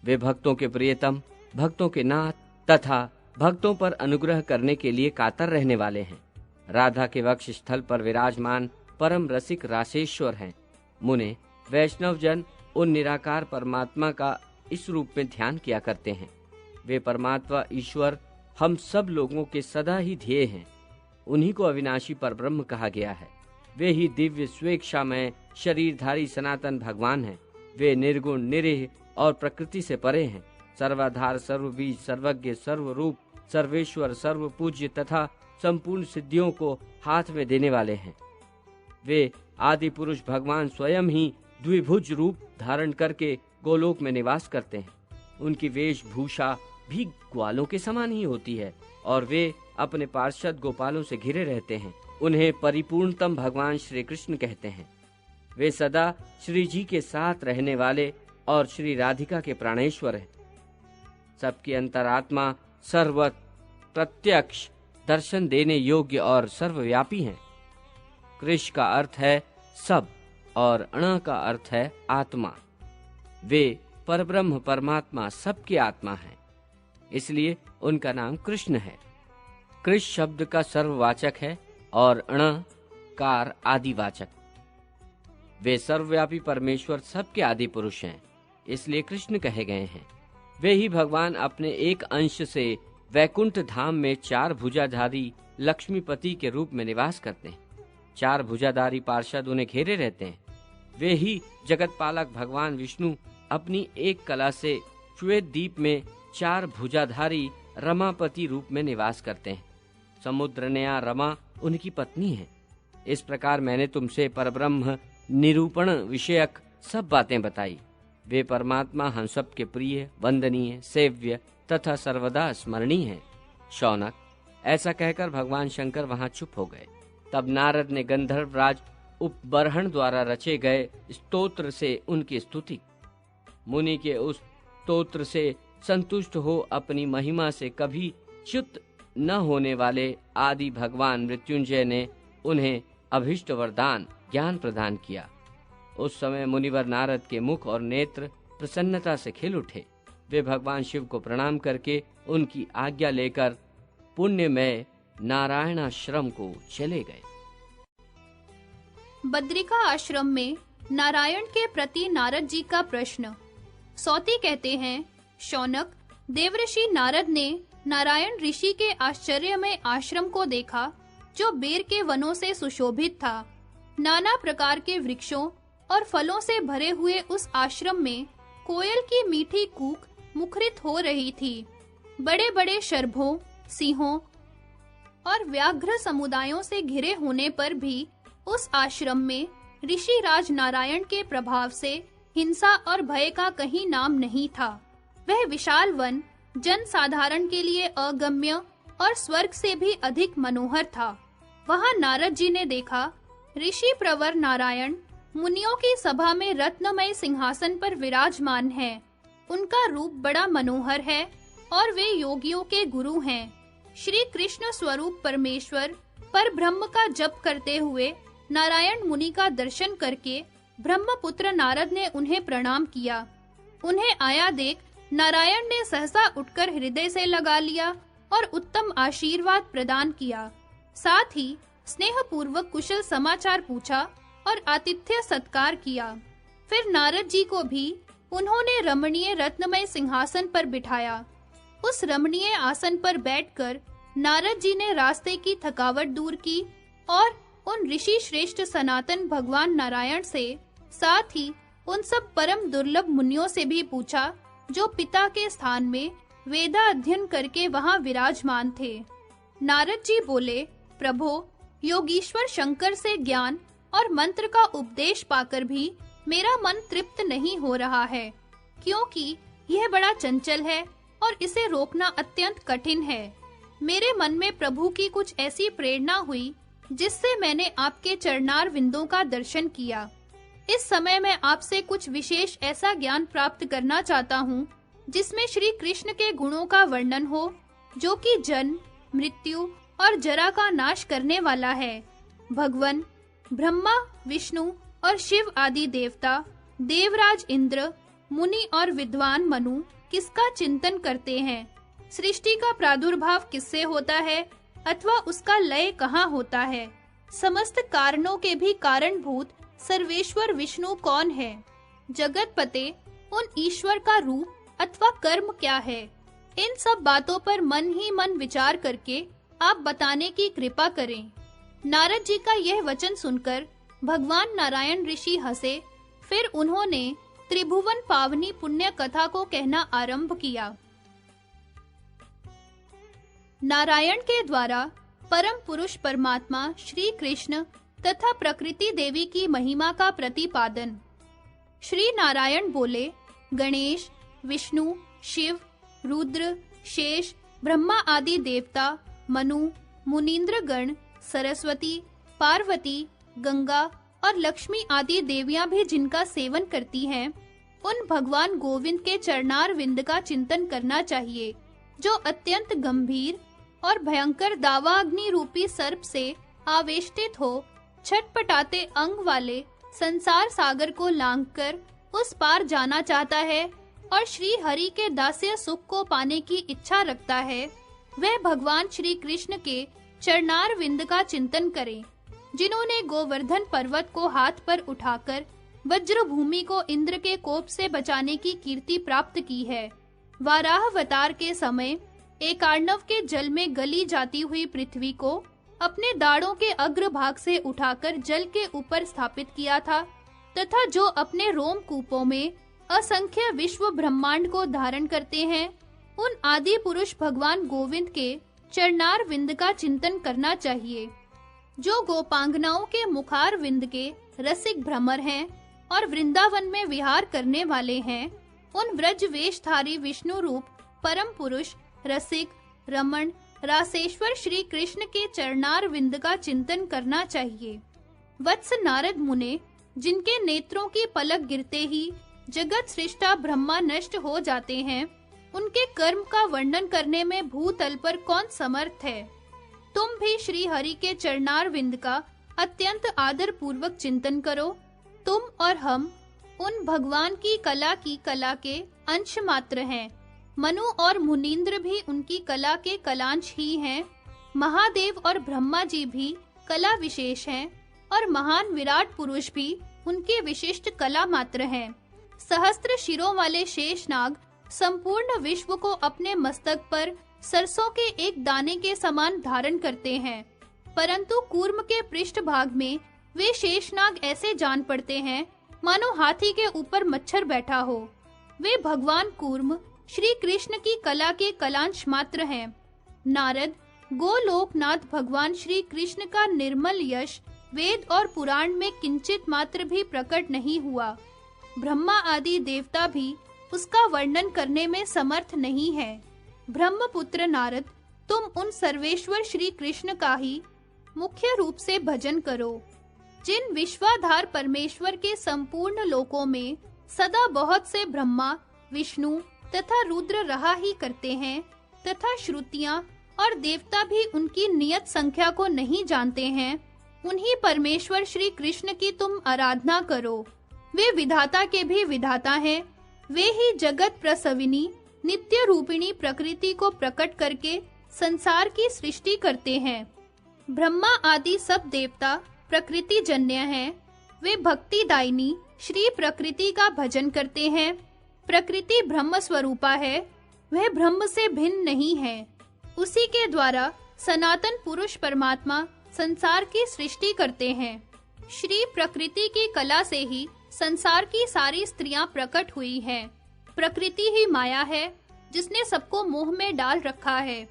वे भक्तों के प्रियतम, भक्तों के नाथ तथा भक्तों पर अनुग्रह करने के लिए कातर रहने वाले हैं। राधा के वक्ष स्थल पर विराजमान परम रसिक रासेश्वर हैं। मुने वैष्णव जन उन निराकार परमात्मा का इस रूप में ध्यान किया करते हैं। वे परमात्मा ईश्वर हम सब लोगों के सदा ही ध्येय हैं। उन्हीं को अविनाशी परब्रह्म कहा गया है। वे ही दिव्य स्वेच्छामय शरीरधारी सनातन भगवान हैं। वे निर्गुण, निरीह और प्रकृति से परे हैं। सर्वाधार, सर्वबीज, सर्वज्ञ, सर्वरूप, सर्वेश्वर, सर्वपूज्य तथा संपूर्ण सिद्धियों को हाथ में देने वाले हैं। वे आदि पुरुष भगवान स्वयं ही द्विभुज रूप धारण करके गोलोक में निवास करते हैं। उनकी वेशभूषा भी ग्वालों के समान ही होती है और वे अपने पार्षद गोपालों से घिरे रहते हैं। उन्हें परिपूर्णतम भगवान श्री कृष्ण कहते हैं। वे सदा श्री जी के साथ रहने वाले और श्री राधिका के प्राणेश्वर हैं। सबकी अंतरात्मा, सर्वत्र प्रत्यक्ष दर्शन देने योग्य और सर्वव्यापी हैं। कृष का अर्थ है सब और अण का अर्थ है आत्मा। वे परब्रह्म परमात्मा सबकी आत्मा हैं, इसलिए उनका नाम कृष्ण है। कृष शब्द का सर्ववाचक है और अणकार आदिवाचक। वे सर्वव्यापी परमेश्वर सबके आदि पुरुष हैं, इसलिए कृष्ण कहे गए हैं। वे ही भगवान अपने एक अंश से वैकुंठ धाम में 4 भुजाधारी लक्ष्मीपति के रूप में निवास करते हैं। 4 भुजाधारी पार्षद उन्हें घेरे रहते हैं। वे ही जगत पालक भगवान विष्णु अपनी एक कला से श्वेत द्वीप में 4 भुजाधारी रमापति रूप में निवास करते हैं। समुद्रनया रमा उनकी पत्नी है। इस प्रकार मैंने तुमसे परब्रह्म निरूपण विषयक सब बातें बताई। वे परमात्मा हम सब के प्रिय, वंदनीय, सेव्य तथा सर्वदा स्मरणीय हैं। शौनक, ऐसा कहकर भगवान शंकर वहां चुप हो गए। तब नारद ने गंधर्वराज उपबर्हण द्वारा रचे गए स्तोत्र से उनकी स्तुति। मुनि के उस स्तोत्र से संतुष्ट हो अपनी महिमा से कभी च्युत न होने वाले आदि भगवान मृत्युंजय ने उन्हें अभीष्ट वरदान ज्ञान प्रदान किया। उस समय मुनिवर नारद के मुख और नेत्र प्रसन्नता से खिल उठे। वे भगवान शिव को प्रणाम करके उनकी आज्ञा लेकर पुण्यमय नारायणाश्रम को चले गए। बद्रिका आश्रम में नारायण के प्रति नारद जी का प्रश्न। सौती कहते हैं, शौनक, देवऋषि नारद ने नारायण ऋषि के आश्चर्यमय आश्रम को देखा, जो बेर के वनों से सुशोभित था। नाना प्रकार के वृक्षों और फलों से भरे हुए उस आश्रम में कोयल की मीठी कूक मुखरित हो रही थी। बड़े-बड़े शर्भों, सिंहों और व्याघ्र समुदायों से घिरे होने पर भी उस आश्रम में ऋषि राज नारायण के प्रभाव से हिंसा और भय का कहीं नाम नहीं था। वह विशाल वन जन साधारण के लिए अगम्य और स्वर्ग से भी अधिक मनोहर था। वहां नारद जी ने देखा, ऋषि प्रवर नारायण मुनियों की सभा में रत्नमय सिंहासन पर विराजमान है। उनका रूप बड़ा मनोहर है और वे योगियों के गुरु हैं। श्री कृष्ण स्वरूप परमेश्वर पर ब्रह्म का जप करते हुए नारायण मुनि का दर्शन करके ब्रह्मपुत्र नारद ने उन्हें प्रणाम किया। उन्हें आया देख नारायण ने सहसा उठकर हृदय से लगा लिया और उत्तम आशीर्वाद प्रदान किया। साथ ही स्नेह पूर्वक कुशल समाचार पूछा और आतिथ्य सत्कार किया। फिर नारद जी को भी उन्होंने रमणीय रत्नमय सिंहासन पर बिठाया। उस रमणीय आसन पर बैठकर नारद जी ने रास्ते की थकावट दूर की और उन ऋषि श्रेष्ठ सनातन भगवान नारायण से, साथ ही उन सब परम दुर्लभ मुनियों से भी पूछा, जो पिता के स्थान में वेदा अध्ययन करके वहां विराजमान थे। नारद जी बोले, प्रभो, योगीश्वर शंकर से ज्ञान और मंत्र का उपदेश पाकर भी मेरा मन तृप्त नहीं हो रहा है, क्योंकि यह बड़ा चंचल है और इसे रोकना अत्यंत कठिन है। मेरे मन में प्रभु की कुछ ऐसी प्रेरणा हुई जिससे मैंने आपके चरणार विंदों का दर्शन किया। इस समय मैं आपसे कुछ विशेष ऐसा ज्ञान प्राप्त करना चाहता हूँ जिसमें श्री कृष्ण के गुणों का वर्णन हो, जो कि जन्म, मृत्यु और जरा का नाश करने वाला है। भगवान ब्रह्मा, विष्णु और शिव आदि देवता, देवराज इंद्र, मुनि और विद्वान मनु किसका चिंतन करते हैं? सृष्टि का प्रादुर्भाव किससे होता है अथवा उसका लय कहाँ होता है? समस्त कारणों के भी कारणभूत सर्वेश्वर विष्णु कौन है? जगतपते उन ईश्वर का रूप अथवा कर्म क्या है? इन सब बातों पर मन ही मन विचार करके आप बताने की कृपा करें। नारद जी का यह वचन सुनकर भगवान नारायण ऋषि हंसे। फिर उन्होंने त्रिभुवन पावनी पुण्य कथा को कहना आरंभ किया। नारायण के द्वारा परम पुरुष परमात्मा श्री कृष्ण तथा प्रकृति देवी की महिमा का प्रतिपादन। श्री नारायण बोले, गणेश, विष्णु, शिव, रुद्र, शेष, ब्रह्मा आदि देवता, मनु, मुनींद्र गण, सरस्वती, पार्वती, गंगा और लक्ष्मी आदि देवियां भी जिनका सेवन करती हैं, उन भगवान गोविंद के चरणार विंद का चिंतन करना चाहिए, जो अत्यंत गंभीर और भयंकर दावाग्नि रूपी सर्प से आवेष्टित हो छटपटाते अंग वाले संसार सागर को लांघकर उस पार जाना चाहता है और श्री हरि के दास्य सुख को पाने की इच्छा रखता है। वह भगवान श्री कृष्ण के चरणार विंद का चिंतन करे, जिन्होंने गोवर्धन पर्वत को हाथ पर उठाकर वज्र भूमि को इंद्र के कोप से बचाने की कीर्ति प्राप्त की है। वाराह अवतार के समय एकार्णव के जल में गली जाती हुई पृथ्वी को अपने दाढ़ों के अग्रभाग से उठाकर जल के ऊपर स्थापित किया था, तथा जो अपने रोम कूपों में असंख्य विश्व ब्रह्मांड को धारण करते हैं, उन आदि पुरुष भगवान गोविंद के चरणार विंद का चिंतन करना चाहिए। जो गोपांगनाओं के मुखार विंद के रसिक भ्रमर हैं और वृंदावन में विहार करने वाले हैं, उन व्रज वेशधारी विष्णु रूप परम पुरुष रसिक रमण रासेश्वर श्री कृष्ण के चरणार विंद का चिंतन करना चाहिए। वत्स नारद मुने, जिनके नेत्रों की पलक गिरते ही जगत सृष्टा ब्रह्मा नष्ट हो जाते हैं, उनके कर्म का वर्णन करने में भूतल पर कौन समर्थ है? तुम भी श्री हरि के चरणार विंद का अत्यंत आदर पूर्वक चिंतन करो। तुम और हम उन भगवान की कला के अंश मात्र हैं। मनु और मुनींद्र भी उनकी कला के कलांश ही हैं। महादेव और ब्रह्मा जी भी कला विशेष हैं और महान विराट पुरुष भी उनके विशिष्ट कला मात्र हैं। सहस्त्र शिरों वाले शेषनाग संपूर्ण विश्व को अपने मस्तक पर सरसों के एक दाने के समान धारण करते हैं, परंतु कूर्म के पृष्ठ भाग में वे शेषनाग ऐसे जान पड़ते हैं मानो हाथी के ऊपर मच्छर बैठा हो। वे भगवान कूर्म श्री कृष्ण की कला के कलांश मात्र हैं। नारद, गोलोकनाथ भगवान श्री कृष्ण का निर्मल यश वेद और पुराण में किंचित मात्र भी प्रकट नहीं हुआ। ब्रह्मा आदि देवता भी उसका वर्णन करने में समर्थ नहीं है। ब्रह्मपुत्र नारद, तुम उन सर्वेश्वर श्री कृष्ण का ही मुख्य रूप से भजन करो, जिन विश्वाधार परमेश्वर के संपूर्ण लोकों में सदा बहुत से ब्रह्मा, विष्णु तथा रुद्र रहा ही करते हैं, तथा श्रुतियां और देवता भी उनकी नियत संख्या को नहीं जानते हैं। उन्हीं परमेश्वर श्री कृष्ण की तुम आराधना करो। वे विधाता के भी विधाता हैं। वे ही जगत प्रसविनी नित्य रूपिणी प्रकृति को प्रकट करके संसार की सृष्टि करते हैं। ब्रह्मा आदि सब देवता प्रकृति जन्य हैं। वे भक्ति दायिनी श्री प्रकृति का भजन करते हैं। प्रकृति ब्रह्म स्वरूपा है, वह ब्रह्म से भिन्न नहीं है। उसी के द्वारा सनातन पुरुष परमात्मा संसार की सृष्टि करते हैं। श्री प्रकृति की कला से ही संसार की सारी स्त्रियां प्रकट हुई हैं। प्रकृति ही माया है, जिसने सबको मोह में डाल रखा है।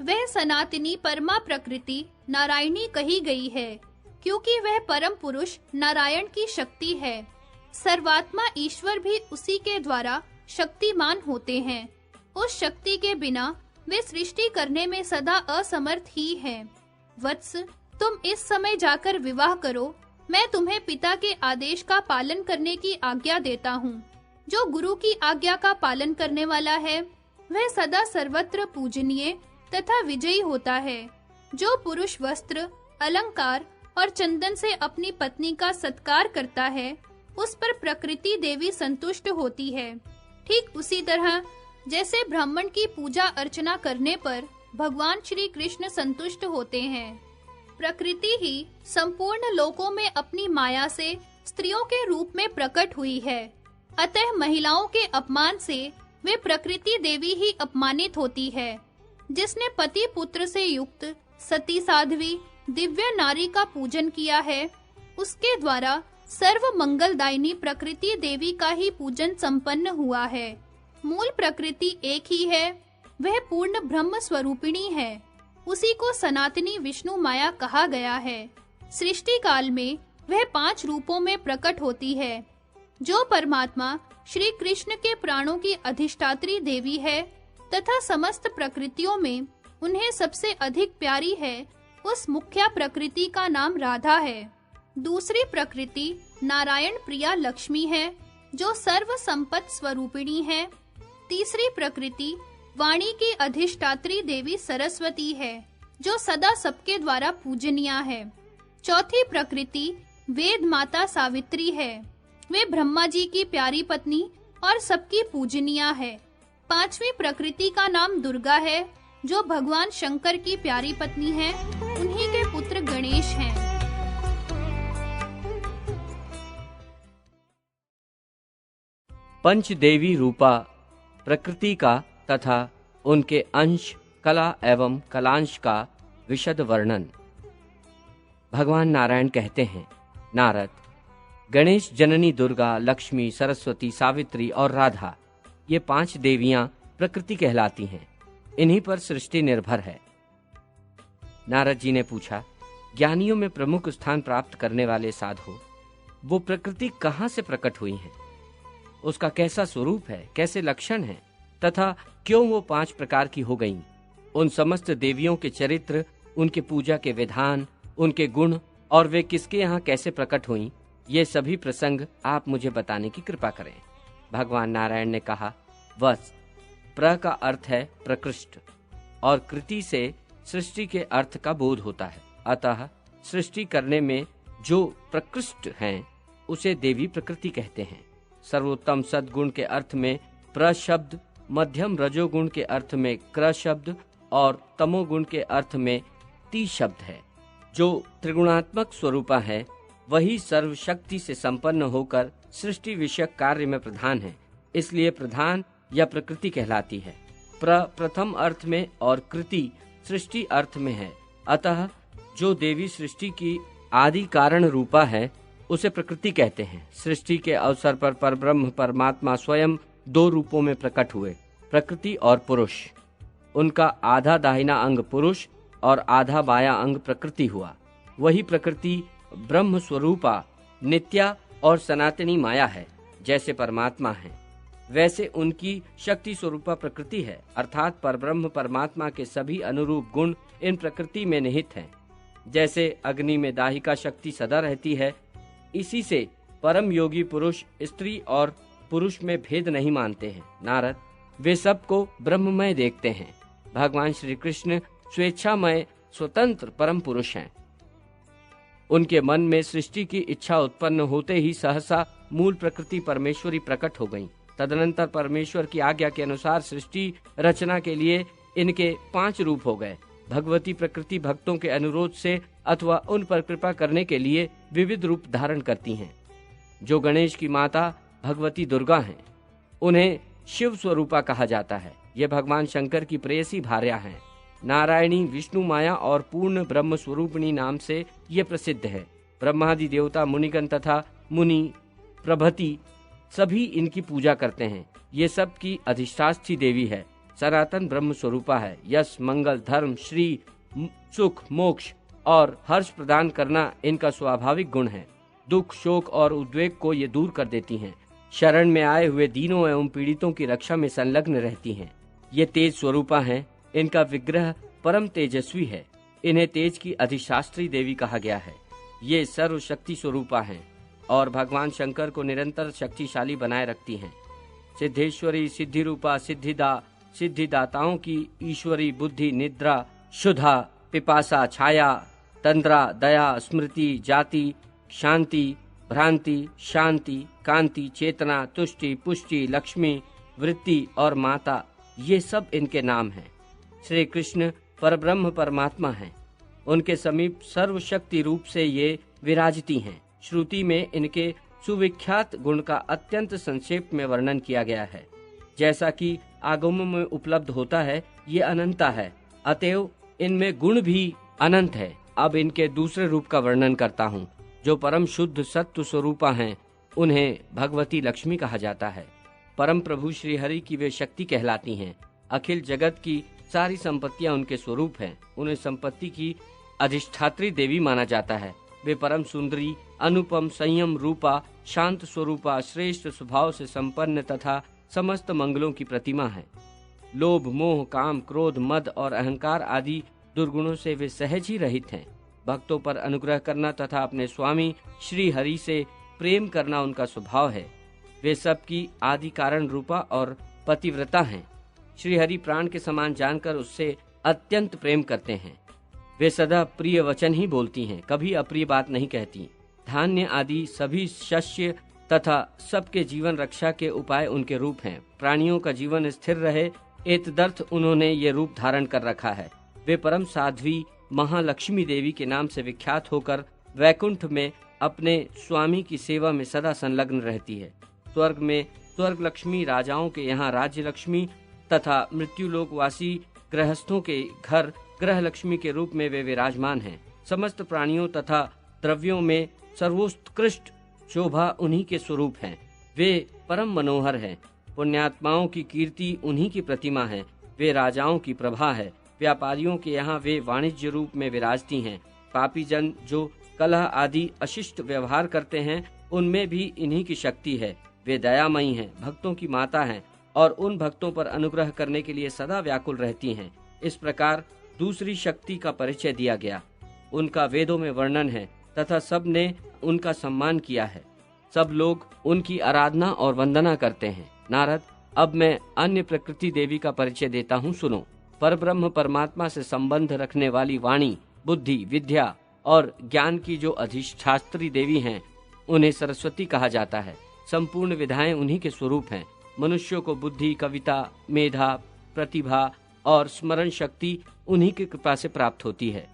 वह सनातनी परमा प्रकृति नारायणी कही गई है, क्योंकि वह परम पुरुष नारायण की शक्ति है। सर्वात्मा ईश्वर भी उसी के द्वारा शक्तिमान होते हैं। उस शक्ति के बिना वे सृष्टि करने में सदा असमर्थ ही हैं। वत्स, तुम इस समय जाकर विवाह करो। मैं तुम्हें पिता के आदेश का पालन करने की आज्ञा देता हूँ। जो गुरु की आज्ञा का पालन करने वाला है, वह सदा सर्वत्र पूजनीय तथा विजयी होता है। जो पुरुष वस्त्र, अलंकार और चंदन से अपनी पत्नी का सत्कार करता है, उस पर प्रकृति देवी संतुष्ट होती है। ठीक उसी तरह जैसे ब्राह्मण की पूजा अर्चना करने पर भगवान श्री कृष्ण संतुष्ट होते हैं। प्रकृति ही संपूर्ण लोकों में अपनी माया से स्त्रियों के रूप में प्रकट हुई है। अतः महिलाओं के अपमान से वे प्रकृति देवी ही अपमानित होती है। जिसने पति पुत्र से युक्त सती साध्वी दिव्य नारी का पूजन किया है, उसके द्वारा सर्व मंगलदायिनी प्रकृति देवी का ही पूजन संपन्न हुआ है। मूल प्रकृति एक ही है, वह पूर्ण ब्रह्म स्वरूपिणी है। उसी को सनातनी विष्णु माया कहा गया है। सृष्टि काल में वह 5 रूपों में प्रकट होती है। जो परमात्मा श्री कृष्ण के प्राणों की अधिष्ठात्री देवी है तथा समस्त प्रकृतियों में उन्हें सबसे अधिक प्यारी है, उस मुख्या प्रकृति का नाम राधा है। दूसरी प्रकृति नारायण प्रिया लक्ष्मी है, जो सर्व संपत्ति स्वरूपिणी है। तीसरी प्रकृति वाणी की अधिष्ठात्री देवी सरस्वती है, जो सदा सबके द्वारा पूजनीय है। चौथी प्रकृति वेद माता सावित्री है, वे ब्रह्मा जी की प्यारी पत्नी और सबकी पूजनीय है। पांचवी प्रकृति का नाम दुर्गा है, जो भगवान शंकर की प्यारी पत्नी है, उन्हीं के पुत्र गणेश हैं। पंचदेवी रूपा प्रकृति का तथा उनके अंश कला एवं कलांश का विशद वर्णन। भगवान नारायण कहते हैं, नारद, गणेश, जननी दुर्गा, लक्ष्मी, सरस्वती, सावित्री और राधा, ये 5 देवियां प्रकृति कहलाती हैं। इन्हीं पर सृष्टि निर्भर है। नारद जी ने पूछा, ज्ञानियों में प्रमुख स्थान प्राप्त करने वाले साधु, वो प्रकृति कहाँ से प्रकट हुई है? उसका कैसा स्वरूप है, कैसे लक्षण है तथा क्यों वो 5 प्रकार की हो गईं? उन समस्त देवियों के चरित्र, उनके पूजा के विधान, उनके गुण और वे किसके यहाँ कैसे प्रकट हुईं, ये सभी प्रसंग आप मुझे बताने की कृपा करें। भगवान नारायण ने कहा, वत्स, प्र का अर्थ है प्रकृष्ट और कृति से सृष्टि के अर्थ का बोध होता है। अतः सृष्टि करने में जो प्रकृष्ट हैं, उसे देवी प्रकृति कहते हैं। सर्वोत्तम सद्गुण के अर्थ में प्र शब्द, मध्यम रजोगुण के अर्थ में क्र शब्द और तमोगुण के अर्थ में ती शब्द है। जो त्रिगुणात्मक स्वरूपा है, वही सर्वशक्ति से संपन्न होकर सृष्टि विषयक कार्य में प्रधान है, इसलिए प्रधान या प्रकृति कहलाती है। प्रथम अर्थ में और कृति सृष्टि अर्थ में है। अतः जो देवी सृष्टि की आदि कारण रूपा है, उसे प्रकृति कहते हैं। सृष्टि के अवसर पर परब्रह्म परमात्मा स्वयं 2 रूपों में प्रकट हुए, प्रकृति और पुरुष। उनका आधा दाहिना अंग पुरुष और आधा बायां अंग प्रकृति हुआ। वही प्रकृति ब्रह्म स्वरूपा नित्या और सनातनी माया है। जैसे परमात्मा है, वैसे उनकी शक्ति स्वरूपा प्रकृति है, अर्थात परब्रह्म परमात्मा के सभी अनुरूप गुण इन प्रकृति में निहित हैं। जैसे अग्नि में दाहिका शक्ति सदा रहती है, इसी से परम योगी पुरुष स्त्री और पुरुष में भेद नहीं मानते हैं। नारद, वे सबको ब्रह्ममय देखते हैं। भगवान श्री कृष्ण स्वेच्छामय स्वतंत्र परम पुरुष हैं। उनके मन में सृष्टि की इच्छा उत्पन्न होते ही सहसा मूल प्रकृति परमेश्वरी प्रकट हो गई। तदनंतर परमेश्वर की आज्ञा के अनुसार सृष्टि रचना के लिए इनके 5 रूप हो गए। भगवती प्रकृति भक्तों के अनुरोध से अथवा उन पर कृपा करने के लिए विविध रूप धारण करती हैं। जो गणेश की माता भगवती दुर्गा हैं, उन्हें शिव स्वरूपा कहा जाता है। ये भगवान शंकर की प्रेयसी भार्या हैं। नारायणी, विष्णु माया और पूर्ण ब्रह्म स्वरूपिणी नाम से ये प्रसिद्ध है। ब्रह्मादि देवता, मुनिगण तथा मुनि प्रभृति सभी इनकी पूजा करते हैं। ये सब की अधिष्ठात्री देवी है। सनातन ब्रह्म स्वरूपा है। यश, मंगल, धर्म, श्री, सुख, मोक्ष और हर्ष प्रदान करना इनका स्वाभाविक गुण है। दुख, शोक और उद्वेग को ये दूर कर देती हैं। शरण में आए हुए दीनों एवं पीड़ितों की रक्षा में संलग्न रहती हैं। ये तेज स्वरूपा हैं। इनका विग्रह परम तेजस्वी है। इन्हें तेज की अधिशास्त्री देवी कहा गया है। ये सर्वशक्ति स्वरूपा हैं और भगवान शंकर को निरंतर शक्तिशाली बनाए रखती हैं। सिद्धेश्वरी, सिद्धि रूपा, सिद्धिदाताओं की ईश्वरी, बुद्धि, निद्रा, शुद्धा, पिपासा, छाया तंद्रा, दया, स्मृति, जाति, शांति, भ्रांति, शांति, कांति, चेतना, तुष्टि, पुष्टि, लक्ष्मी, वृत्ति और माता, ये सब इनके नाम हैं। श्री कृष्ण परब्रह्म परमात्मा हैं। उनके समीप सर्वशक्ति रूप से ये विराजती हैं। श्रुति में इनके सुविख्यात गुण का अत्यंत संक्षेप में वर्णन किया गया है। जैसा कि आगमों में उपलब्ध होता है, ये अनंता है, अतएव इनमें गुण भी अनंत है। अब इनके दूसरे रूप का वर्णन करता हूँ, जो परम शुद्ध सत्व स्वरूपा हैं। उन्हें भगवती लक्ष्मी कहा जाता है। परम प्रभु श्री हरि की वे शक्ति कहलाती हैं। अखिल जगत की सारी संपत्तियां उनके स्वरूप हैं। उन्हें संपत्ति की अधिष्ठात्री देवी माना जाता है। वे परम सुंदरी, अनुपम, संयम रूपा, शांत स्वरूपा, श्रेष्ठ स्वभाव से संपन्न तथा समस्त मंगलों की प्रतिमा है। लोभ, मोह, काम, क्रोध, मद और अहंकार आदि दुर्गुणों से वे सहज ही रहित हैं। भक्तों पर अनुग्रह करना तथा अपने स्वामी श्री हरि से प्रेम करना उनका स्वभाव है। वे सबकी आदि कारण रूपा और पतिव्रता हैं। श्री हरि प्राण के समान जानकर उससे अत्यंत प्रेम करते हैं। वे सदा प्रिय वचन ही बोलती हैं, कभी अप्रिय बात नहीं कहती। धान्य आदि सभी शस्य तथा सबके जीवन रक्षा के उपाय उनके रूप हैं। प्राणियों का जीवन स्थिर रहे, एतदर्थ उन्होंने ये रूप धारण कर रखा है। वे परम साध्वी महालक्ष्मी देवी के नाम से विख्यात होकर वैकुंठ में अपने स्वामी की सेवा में सदा संलग्न रहती है। स्वर्ग में स्वर्ग लक्ष्मी, राजाओं के यहाँ राज्य लक्ष्मी तथा मृत्युलोकवासी गृहस्थों के घर ग्रह लक्ष्मी के रूप में वे विराजमान हैं। समस्त प्राणियों तथा द्रव्यों में सर्वोत्कृष्ट शोभा उन्हीं के स्वरूप हैं। वे परम मनोहर हैं। पुण्यात्माओं की कीर्ति उन्हीं की प्रतिमा है। वे राजाओं की प्रभा है। व्यापारियों के यहाँ वे वाणिज्य रूप में विराजती हैं। पापी जन जो कलह आदि अशिष्ट व्यवहार करते हैं, उनमें भी इन्हीं की शक्ति है। वे दयामयी हैं, भक्तों की माता हैं और उन भक्तों पर अनुग्रह करने के लिए सदा व्याकुल रहती हैं। इस प्रकार दूसरी शक्ति का परिचय दिया गया। उनका वेदों में वर्णन है तथा सब ने उनका सम्मान किया है। सब लोग उनकी आराधना और वंदना करते हैं। नारद, अब मैं अन्य प्रकृति देवी का परिचय देता हूँ, सुनो। परब्रह्म परमात्मा से संबंध रखने वाली वाणी, बुद्धि, विद्या और ज्ञान की जो अधिष्ठात्री देवी हैं, उन्हें सरस्वती कहा जाता है। संपूर्ण विधाएं उन्हीं के स्वरूप हैं। मनुष्यों को बुद्धि, कविता, मेधा, प्रतिभा और स्मरण शक्ति उन्हीं की कृपा से प्राप्त होती है।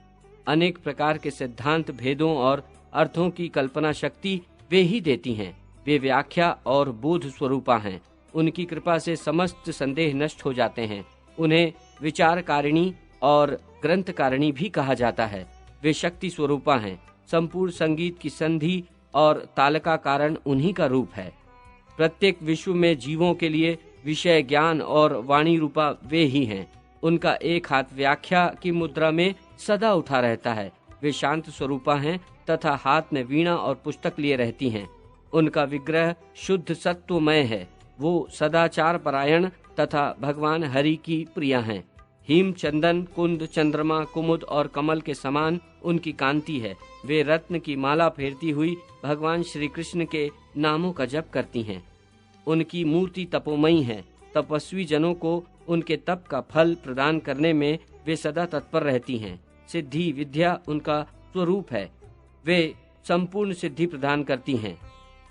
अनेक प्रकार के सिद्धांत, भेदों और अर्थों की कल्पना शक्ति वे ही देती हैं। वे व्याख्या और बोध स्वरूपा हैं। उनकी कृपा से समस्त संदेह नष्ट हो जाते हैं। उन्हें विचारकारिणी और ग्रंथकारिणी भी कहा जाता है। वे शक्ति स्वरूपा हैं। संपूर्ण संगीत की संधि और ताल का कारण उन्हीं का रूप है। प्रत्येक विश्व में जीवों के लिए विषय, ज्ञान और वाणी रूपा वे ही हैं। उनका एक हाथ व्याख्या की मुद्रा में सदा उठा रहता है। वे शांत स्वरूपा हैं तथा हाथ में वीणा और पुस्तक लिए रहती हैं। उनका विग्रह शुद्ध सत्वमय है। वो सदाचार परायण तथा भगवान हरि की प्रिया हैं। हिम, चंदन, कुंद, चंद्रमा, कुमुद और कमल के समान उनकी कांति है। वे रत्न की माला फेरती हुई भगवान श्री कृष्ण के नामों का जप करती हैं। उनकी मूर्ति तपोमयी है। तपस्वी जनों को उनके तप का फल प्रदान करने में वे सदा तत्पर रहती हैं। सिद्धि, विद्या उनका स्वरूप है। वे संपूर्ण सिद्धि प्रदान करती हैं।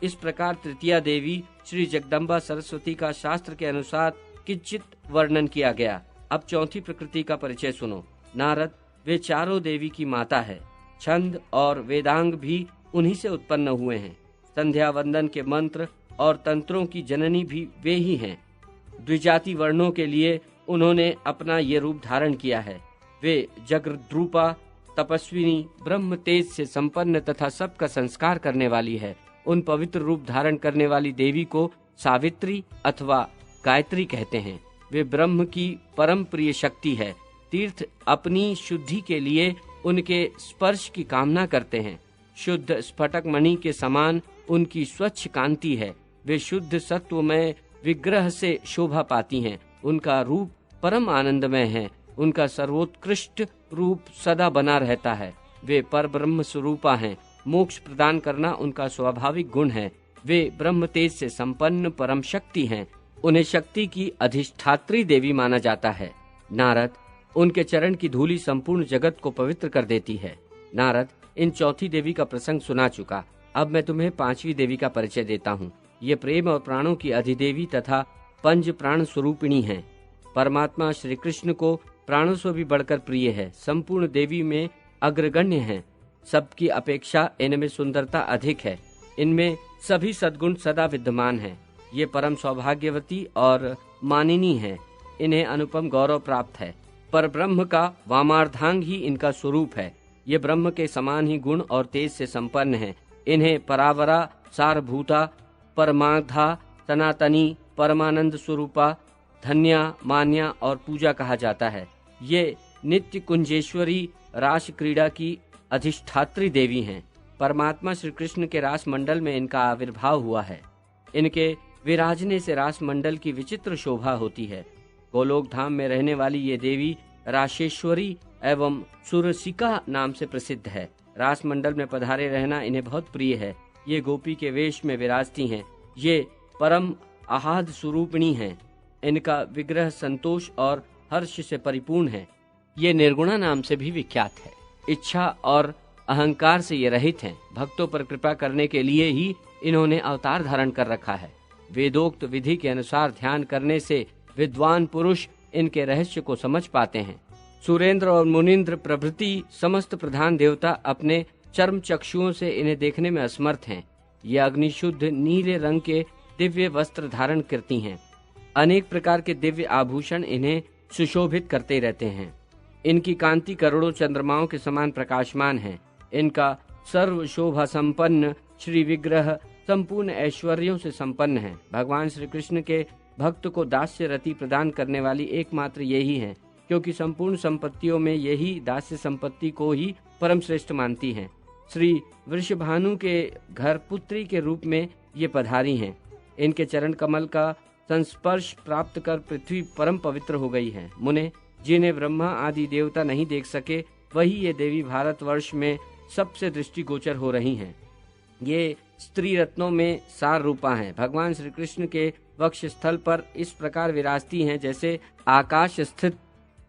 इस प्रकार तृतीया देवी श्री जगदम्बा सरस्वती का शास्त्र के अनुसार किंचित वर्णन किया गया। अब चौथी प्रकृति का परिचय सुनो। नारद, वे चारों देवी की माता है। छंद और वेदांग भी उन्हीं से उत्पन्न हुए हैं। संध्या वंदन के मंत्र और तंत्रों की जननी भी वे ही हैं। द्विजाति वर्णों के लिए उन्होंने अपना ये रूप धारण किया है। वे जगद्रूपा, तपस्विनी, ब्रह्म तेज से संपन्न तथा सबका संस्कार करने वाली है। उन पवित्र रूप धारण करने वाली देवी को सावित्री अथवा गायत्री कहते हैं। वे ब्रह्म की परम प्रिय शक्ति है। तीर्थ अपनी शुद्धि के लिए उनके स्पर्श की कामना करते हैं। शुद्ध स्फटक मणि के समान उनकी स्वच्छ कांति है। वे शुद्ध सत्वमय विग्रह से शोभा पाती हैं। उनका रूप परम आनंदमय है। उनका सर्वोत्कृष्ट रूप सदा बना रहता है। वे पर ब्रह्म स्वरूपा हैं। मोक्ष प्रदान करना उनका स्वाभाविक गुण है। वे ब्रह्म तेज से संपन्न परम शक्ति हैं। उन्हें शक्ति की अधिष्ठात्री देवी माना जाता है। नारद, उनके चरण की धूलि संपूर्ण जगत को पवित्र कर देती है। नारद, इन चौथी देवी का प्रसंग सुना चुका। अब मैं तुम्हें पांचवी देवी का परिचय देता हूँ। ये प्रेम और प्राणों की अधिदेवी तथा पंच प्राण स्वरूपिणी हैं। परमात्मा श्री कृष्ण को प्राणों से भी बढ़कर प्रिय है। संपूर्ण देवी में अग्रगण्य हैं। सबकी अपेक्षा इनमें सुंदरता अधिक है। इनमें सभी सद्गुण सदा विद्यमान हैं। ये परम सौभाग्यवती और मानिनी हैं। इन्हें अनुपम गौरव प्राप्त है। पर ब्रह्म का वामार्धांग ही इनका स्वरूप है। ये ब्रह्म के समान ही गुण और तेज से संपन्न है। इन्हें परावरा, सारभूता, परमाधा, सनातनी, परमानंद स्वरूपा, धन्या, मान्या और पूजा कहा जाता है। ये नित्य कुंजेश्वरी रास क्रीड़ा की अधिष्ठात्री देवी हैं। परमात्मा श्री कृष्ण के रास मंडल में इनका आविर्भाव हुआ है। इनके विराजने से रास मंडल की विचित्र शोभा होती है। गोलोक धाम में रहने वाली ये देवी राशेश्वरी एवं सुरसिका नाम से प्रसिद्ध है। रास मंडल में पधारे रहना इन्हें बहुत प्रिय है। ये गोपी के वेश में विराजती हैं। ये परम आहाद स्वरूपिणी हैं। इनका विग्रह संतोष और हर्ष से परिपूर्ण है। ये निर्गुणा नाम से भी विख्यात है। इच्छा और अहंकार से ये रहित हैं। भक्तों पर कृपा करने के लिए ही इन्होंने अवतार धारण कर रखा है। वेदोक्त विधि के अनुसार ध्यान करने से विद्वान पुरुष इनके रहस्य को समझ पाते हैं। सुरेंद्र और मुनिंद्र प्रभृति समस्त प्रधान देवता अपने चर्म चक्षुओं से इन्हें देखने में असमर्थ हैं। ये अग्निशुद्ध नीले रंग के दिव्य वस्त्र धारण करती हैं। अनेक प्रकार के दिव्य आभूषण इन्हें सुशोभित करते रहते हैं। इनकी कांति करोड़ों चंद्रमाओं के समान प्रकाशमान है। इनका सर्व शोभा संपन्न श्री विग्रह संपूर्ण ऐश्वर्यों से संपन्न है। भगवान श्री कृष्ण के भक्त को दास्य रति प्रदान करने वाली एकमात्र यही है, क्योंकि संपूर्ण संपत्तियों में यही दास्य संपत्ति को ही परम श्रेष्ठ मानती हैं। श्री वृषभानु के घर पुत्री के रूप में ये पधारी हैं। इनके चरण कमल का संस्पर्श प्राप्त कर पृथ्वी परम पवित्र हो गई है। मुने, जिन्हें ब्रह्मा आदि देवता नहीं देख सके, वही ये देवी भारतवर्ष में सबसे दृष्टिगोचर हो रही हैं। ये स्त्री रत्नों में सार रूपा हैं। भगवान श्री कृष्ण के वक्ष स्थल पर इस प्रकार विराजती हैं जैसे आकाश स्थित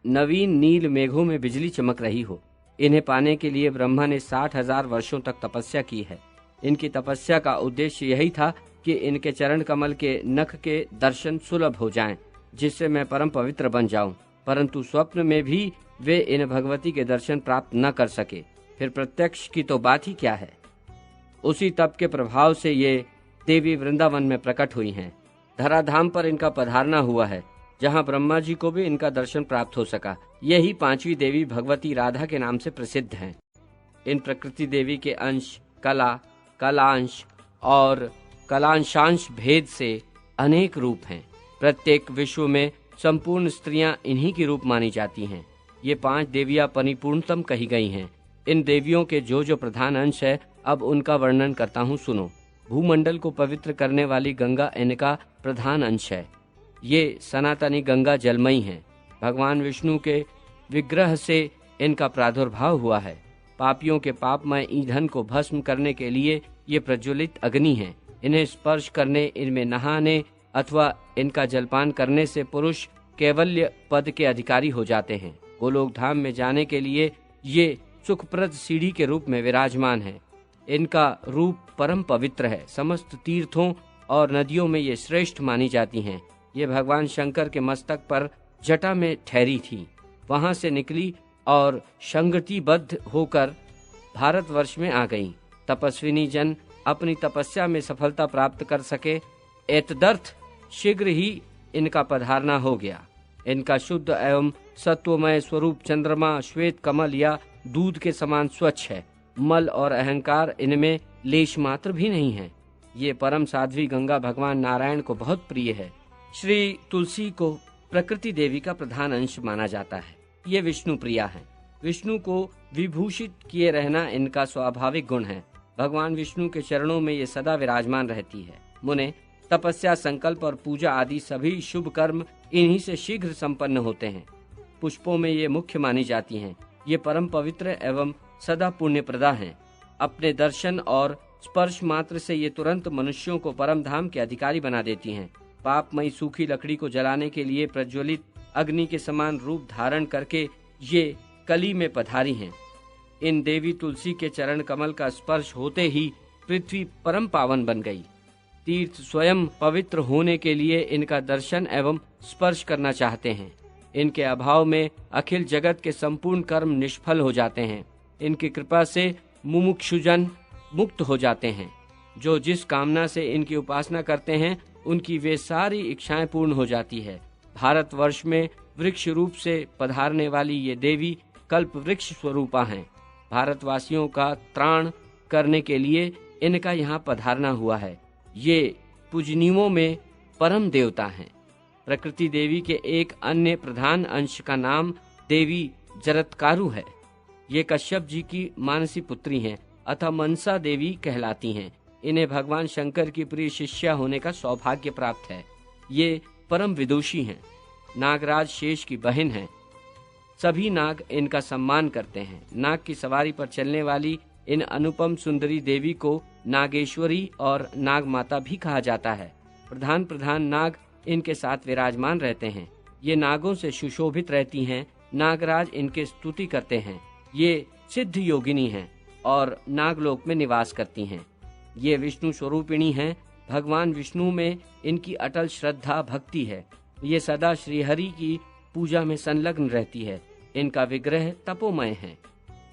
नवीन नील मेघों में बिजली चमक रही हो। इन्हें पाने के लिए ब्रह्मा ने 60,000 वर्षों तक तपस्या की है। इनकी तपस्या का उद्देश्य यही था कि इनके चरण कमल के नख के दर्शन सुलभ हो जाएं, जिससे मैं परम पवित्र बन जाऊं। परंतु स्वप्न में भी वे इन भगवती के दर्शन प्राप्त न कर सके। फिर प्रत्यक्ष की तो बात ही क्या है। उसी तप के प्रभाव से ये देवी वृंदावन में प्रकट हुई हैं। धराधाम पर इनका पधारना हुआ है, जहां ब्रह्मा जी को भी इनका दर्शन प्राप्त हो सका। यही पांचवी देवी भगवती राधा के नाम से प्रसिद्ध हैं। इन प्रकृति देवी के अंश, कला, कलांश और कलांशांश भेद से अनेक रूप हैं। प्रत्येक विश्व में संपूर्ण स्त्रियां इन्हीं की रूप मानी जाती हैं। ये 5 देवियां परिपूर्णतम कही गई हैं। इन देवियों के जो प्रधान अंश है, अब उनका वर्णन करता हूँ, सुनो। भूमंडल को पवित्र करने वाली गंगा इनका प्रधान अंश है। ये सनातनी गंगा जलमयी हैं। भगवान विष्णु के विग्रह से इनका प्रादुर्भाव हुआ है। पापियों के पापमय ईंधन को भस्म करने के लिए ये प्रज्वलित अग्नि हैं। इन्हें स्पर्श करने, इनमें नहाने अथवा इनका जलपान करने से पुरुष कैवल्य पद के अधिकारी हो जाते हैं। गोलोक धाम में जाने के लिए ये सुखप्रद सीढ़ी के रूप में विराजमान है। इनका रूप परम पवित्र है। समस्त तीर्थों और नदियों में ये श्रेष्ठ मानी जाती हैं। ये भगवान शंकर के मस्तक पर जटा में ठहरी थी, वहां से निकली और संगतिबद्ध होकर भारतवर्ष में आ गईं। तपस्विनी जन अपनी तपस्या में सफलता प्राप्त कर सके, एतदर्थ शीघ्र ही इनका पधारना हो गया। इनका शुद्ध एवं सत्वमय स्वरूप चंद्रमा श्वेत कमल या दूध के समान स्वच्छ है। मल और अहंकार इनमें लेश मात्र भी नहीं है। ये परम साध्वी गंगा भगवान नारायण को बहुत प्रिय है। श्री तुलसी को प्रकृति देवी का प्रधान अंश माना जाता है। ये विष्णु प्रिया है। विष्णु को विभूषित किए रहना इनका स्वाभाविक गुण है। भगवान विष्णु के चरणों में ये सदा विराजमान रहती है। मुने, तपस्या, संकल्प और पूजा आदि सभी शुभ कर्म इन्हीं से शीघ्र संपन्न होते हैं। पुष्पों में ये मुख्य मानी जाती हैं। ये परम पवित्र एवं सदा पुण्य प्रदा हैं। अपने दर्शन और स्पर्श मात्र से ये तुरंत मनुष्यों को परम धाम के अधिकारी बना देती हैं। पापमयी सूखी लकड़ी को जलाने के लिए प्रज्वलित अग्नि के समान रूप धारण करके ये कली में पधारी हैं। इन देवी तुलसी के चरण कमल का स्पर्श होते ही पृथ्वी परम पावन बन गई। तीर्थ स्वयं पवित्र होने के लिए इनका दर्शन एवं स्पर्श करना चाहते हैं। इनके अभाव में अखिल जगत के संपूर्ण कर्म निष्फल हो जाते हैं। इनकी कृपा से मुमुक्षुजन मुक्त हो जाते हैं। जो जिस कामना से इनकी उपासना करते हैं उनकी वे सारी इच्छाएं पूर्ण हो जाती है। भारतवर्ष में वृक्ष रूप से पधारने वाली ये देवी कल्प वृक्ष स्वरूपा हैं। भारतवासियों का त्राण करने के लिए इनका यहाँ पधारना हुआ है। ये पूजनीयों में परम देवता हैं। प्रकृति देवी के एक अन्य प्रधान अंश का नाम देवी जरत्कारु है। ये कश्यप जी की मानसी पुत्री हैं अतः मनसा देवी कहलाती हैं। इन्हें भगवान शंकर की प्रिय शिष्या होने का सौभाग्य प्राप्त है। ये परम विदुषी हैं। नागराज शेष की बहन हैं। सभी नाग इनका सम्मान करते हैं। नाग की सवारी पर चलने वाली इन अनुपम सुंदरी देवी को नागेश्वरी और नाग माता भी कहा जाता है। प्रधान प्रधान नाग इनके साथ विराजमान रहते हैं। ये नागों से सुशोभित रहती हैं। नागराज इनके स्तुति करते हैं। ये सिद्ध योगिनी हैं और नागलोक में निवास करती हैं। ये विष्णु स्वरूपिणी हैं। भगवान विष्णु में इनकी अटल श्रद्धा भक्ति है। ये सदा श्रीहरि की पूजा में संलग्न रहती है। इनका विग्रह तपोमय है।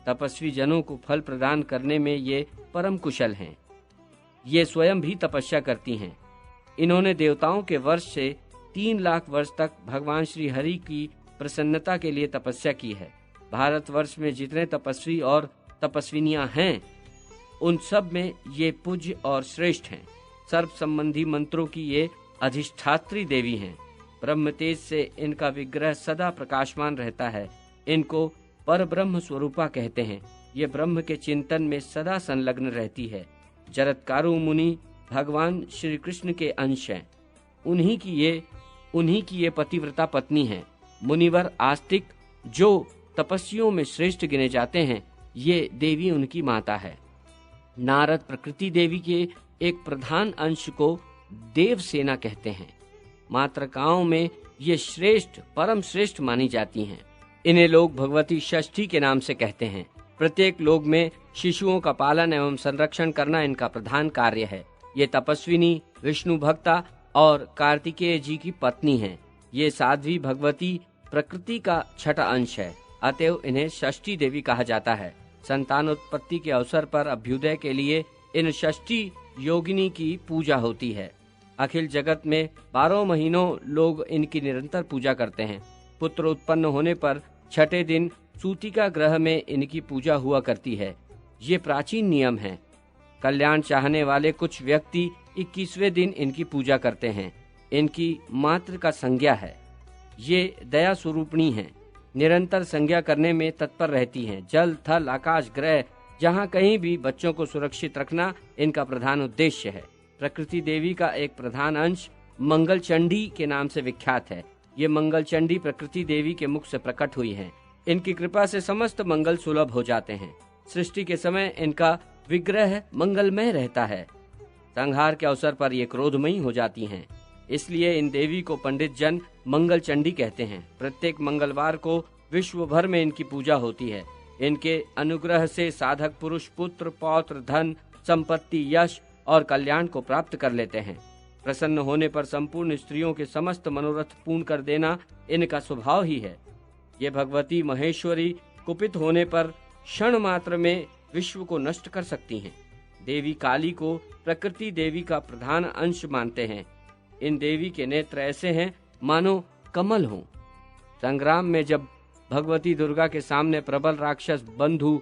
तपस्वी जनों को फल प्रदान करने में ये परम कुशल हैं। ये स्वयं भी तपस्या करती हैं। इन्होंने देवताओं के वर्ष से 3 लाख वर्ष तक भगवान श्री हरि की प्रसन्नता के लिए तपस्या की है। भारतवर्ष में जितने तपस्वी और तपस्विनियां हैं उन सब में ये पूज्य और श्रेष्ठ हैं। सर्व संबंधी मंत्रों की ये अधिष्ठात्री देवी हैं। ब्रह्म तेज से इनका विग्रह सदा प्रकाशमान रहता है। इनको पर ब्रह्म स्वरूपा कहते हैं। ये ब्रह्म के चिंतन में सदा संलग्न रहती है। जरत्कारु मुनि भगवान श्री कृष्ण के अंश हैं। उन्हीं की ये पतिव्रता पत्नी है। मुनिवर आस्तिक जो तपस्वियों में श्रेष्ठ गिने जाते हैं, ये देवी उनकी माता है। नारद प्रकृति देवी के एक प्रधान अंश को देवसेना कहते हैं। मातृकाओं में ये श्रेष्ठ परम श्रेष्ठ मानी जाती हैं। इन्हें लोग भगवती षष्ठी के नाम से कहते हैं। प्रत्येक लोक में शिशुओं का पालन एवं संरक्षण करना इनका प्रधान कार्य है। ये तपस्विनी, विष्णु भक्ता और कार्तिकेय जी की पत्नी हैं। ये साध्वी भगवती प्रकृति का छठा अंश है। अतएव इन्हें षष्ठी देवी कहा जाता है। संतानोत्पत्ति के अवसर पर अभ्युदय के लिए इन षष्ठी योगिनी की पूजा होती है। अखिल जगत में 12 महीनों लोग इनकी निरंतर पूजा करते हैं। पुत्र उत्पन्न होने पर छठे दिन सूतिका ग्रह में इनकी पूजा हुआ करती है। ये प्राचीन नियम है। कल्याण चाहने वाले कुछ व्यक्ति 21वें दिन इनकी पूजा करते हैं। इनकी मातृ का संज्ञा है। ये दया स्वरूपणी हैं। निरंतर संज्ञा करने में तत्पर रहती हैं। जल, थल, आकाश, ग्रह जहाँ कहीं भी बच्चों को सुरक्षित रखना इनका प्रधान उद्देश्य है। प्रकृति देवी का एक प्रधान अंश मंगल चंडी के नाम से विख्यात है। ये मंगल चंडी प्रकृति देवी के मुख से प्रकट हुई हैं। इनकी कृपा से समस्त मंगल सुलभ हो जाते हैं। सृष्टि के समय इनका विग्रह मंगलमय रहता है। संहार के अवसर पर ये क्रोधमयी हो जाती हैं। इसलिए इन देवी को पंडित जन मंगल चंडी कहते हैं। प्रत्येक मंगलवार को विश्व भर में इनकी पूजा होती है। इनके अनुग्रह से साधक पुरुष पुत्र, पौत्र, धन, संपत्ति, यश और कल्याण को प्राप्त कर लेते हैं। प्रसन्न होने पर संपूर्ण स्त्रियों के समस्त मनोरथ पूर्ण कर देना इनका स्वभाव ही है। ये भगवती महेश्वरी कुपित होने पर क्षण मात्र में विश्व को नष्ट कर सकती हैं। देवी काली को प्रकृति देवी का प्रधान अंश मानते हैं। इन देवी के नेत्र ऐसे हैं मानो कमल हों। संग्राम में जब भगवती दुर्गा के सामने प्रबल राक्षस बंधु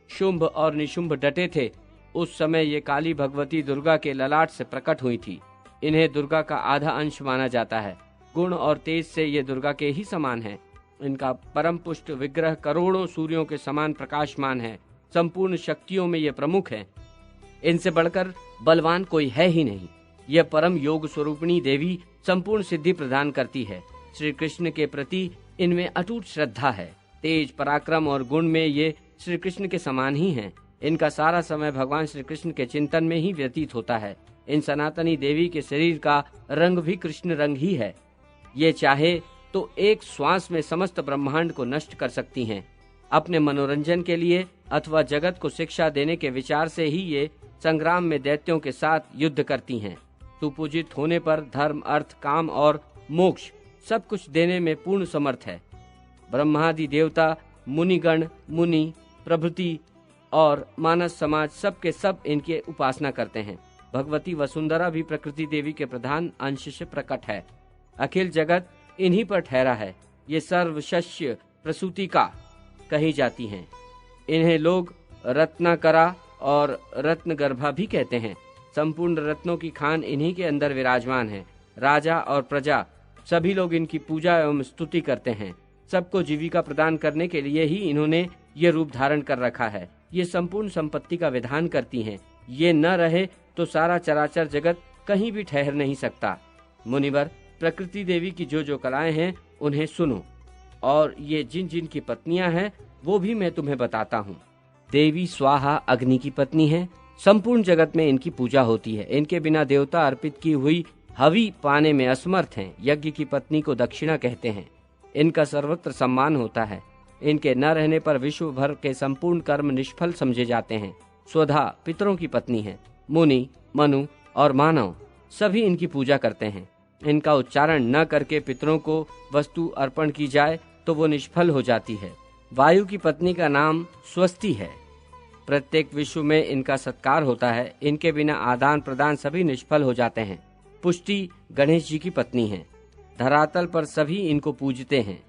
शुंभ और निशुंभ डटे थे, उस समय ये काली भगवती दुर्गा के ललाट से प्रकट हुई थी। इन्हें दुर्गा का आधा अंश माना जाता है। गुण और तेज से ये दुर्गा के ही समान है। इनका परम पुष्ट विग्रह करोड़ों सूर्यों के समान प्रकाशमान है। संपूर्ण शक्तियों में ये प्रमुख है। इनसे बढ़कर बलवान कोई है ही नहीं। यह परम योग स्वरूपिणी देवी संपूर्ण सिद्धि प्रदान करती है। श्री कृष्ण के प्रति इनमें अटूट श्रद्धा है। तेज, पराक्रम और गुण में ये श्री कृष्ण के समान ही हैं। इनका सारा समय भगवान श्री कृष्ण के चिंतन में ही व्यतीत होता है। इन सनातनी देवी के शरीर का रंग भी कृष्ण रंग ही है। ये चाहे तो एक श्वास में समस्त ब्रह्मांड को नष्ट कर सकती हैं। अपने मनोरंजन के लिए अथवा जगत को शिक्षा देने के विचार से ही ये संग्राम में दैत्यों के साथ युद्ध करती हैं। सुपूजित होने पर धर्म, अर्थ, काम और मोक्ष सब कुछ देने में पूर्ण समर्थ है। ब्रह्मादि देवता, मुनिगण, मुनि प्रभृति और मानस समाज सब के सब इनके उपासना करते हैं। भगवती वसुंधरा भी प्रकृति देवी के प्रधान अंश से प्रकट है। अखिल जगत इन्हीं पर ठहरा है। ये सर्वशस्य प्रसूतिका कही जाती हैं। इन्हें लोग रत्नाकरा और रत्नगर्भा भी कहते हैं। संपूर्ण रत्नों की खान इन्हीं के अंदर विराजमान है। राजा और प्रजा सभी लोग इनकी पूजा एवं स्तुति करते हैं। सबको जीविका प्रदान करने के लिए ही इन्होंने ये रूप धारण कर रखा है। ये संपूर्ण संपत्ति का विधान करती हैं। ये न रहे तो सारा चराचर जगत कहीं भी ठहर नहीं सकता। मुनिवर, प्रकृति देवी की जो जो कलाएं हैं उन्हें सुनो, और ये जिन जिन की पत्नियां हैं वो भी मैं तुम्हें बताता हूँ। देवी स्वाहा अग्नि की पत्नी है। संपूर्ण जगत में इनकी पूजा होती है। इनके बिना देवता अर्पित की हुई हवि पाने में असमर्थ हैं। यज्ञ की पत्नी को दक्षिणा कहते हैं। इनका सर्वत्र सम्मान होता है। इनके न रहने पर विश्व भर के संपूर्ण कर्म निष्फल समझे जाते हैं। स्वधा पितरों की पत्नी है। मुनि, मनु और मानव सभी इनकी पूजा करते हैं। इनका उच्चारण न करके पितरों को वस्तु अर्पण की जाए तो वो निष्फल हो जाती है। वायु की पत्नी का नाम स्वस्ति है। प्रत्येक विश्व में इनका सत्कार होता है। इनके बिना आदान प्रदान सभी निष्फल हो जाते हैं। पुष्टि गणेश जी की पत्नी है। धरातल पर सभी इनको पूजते हैं।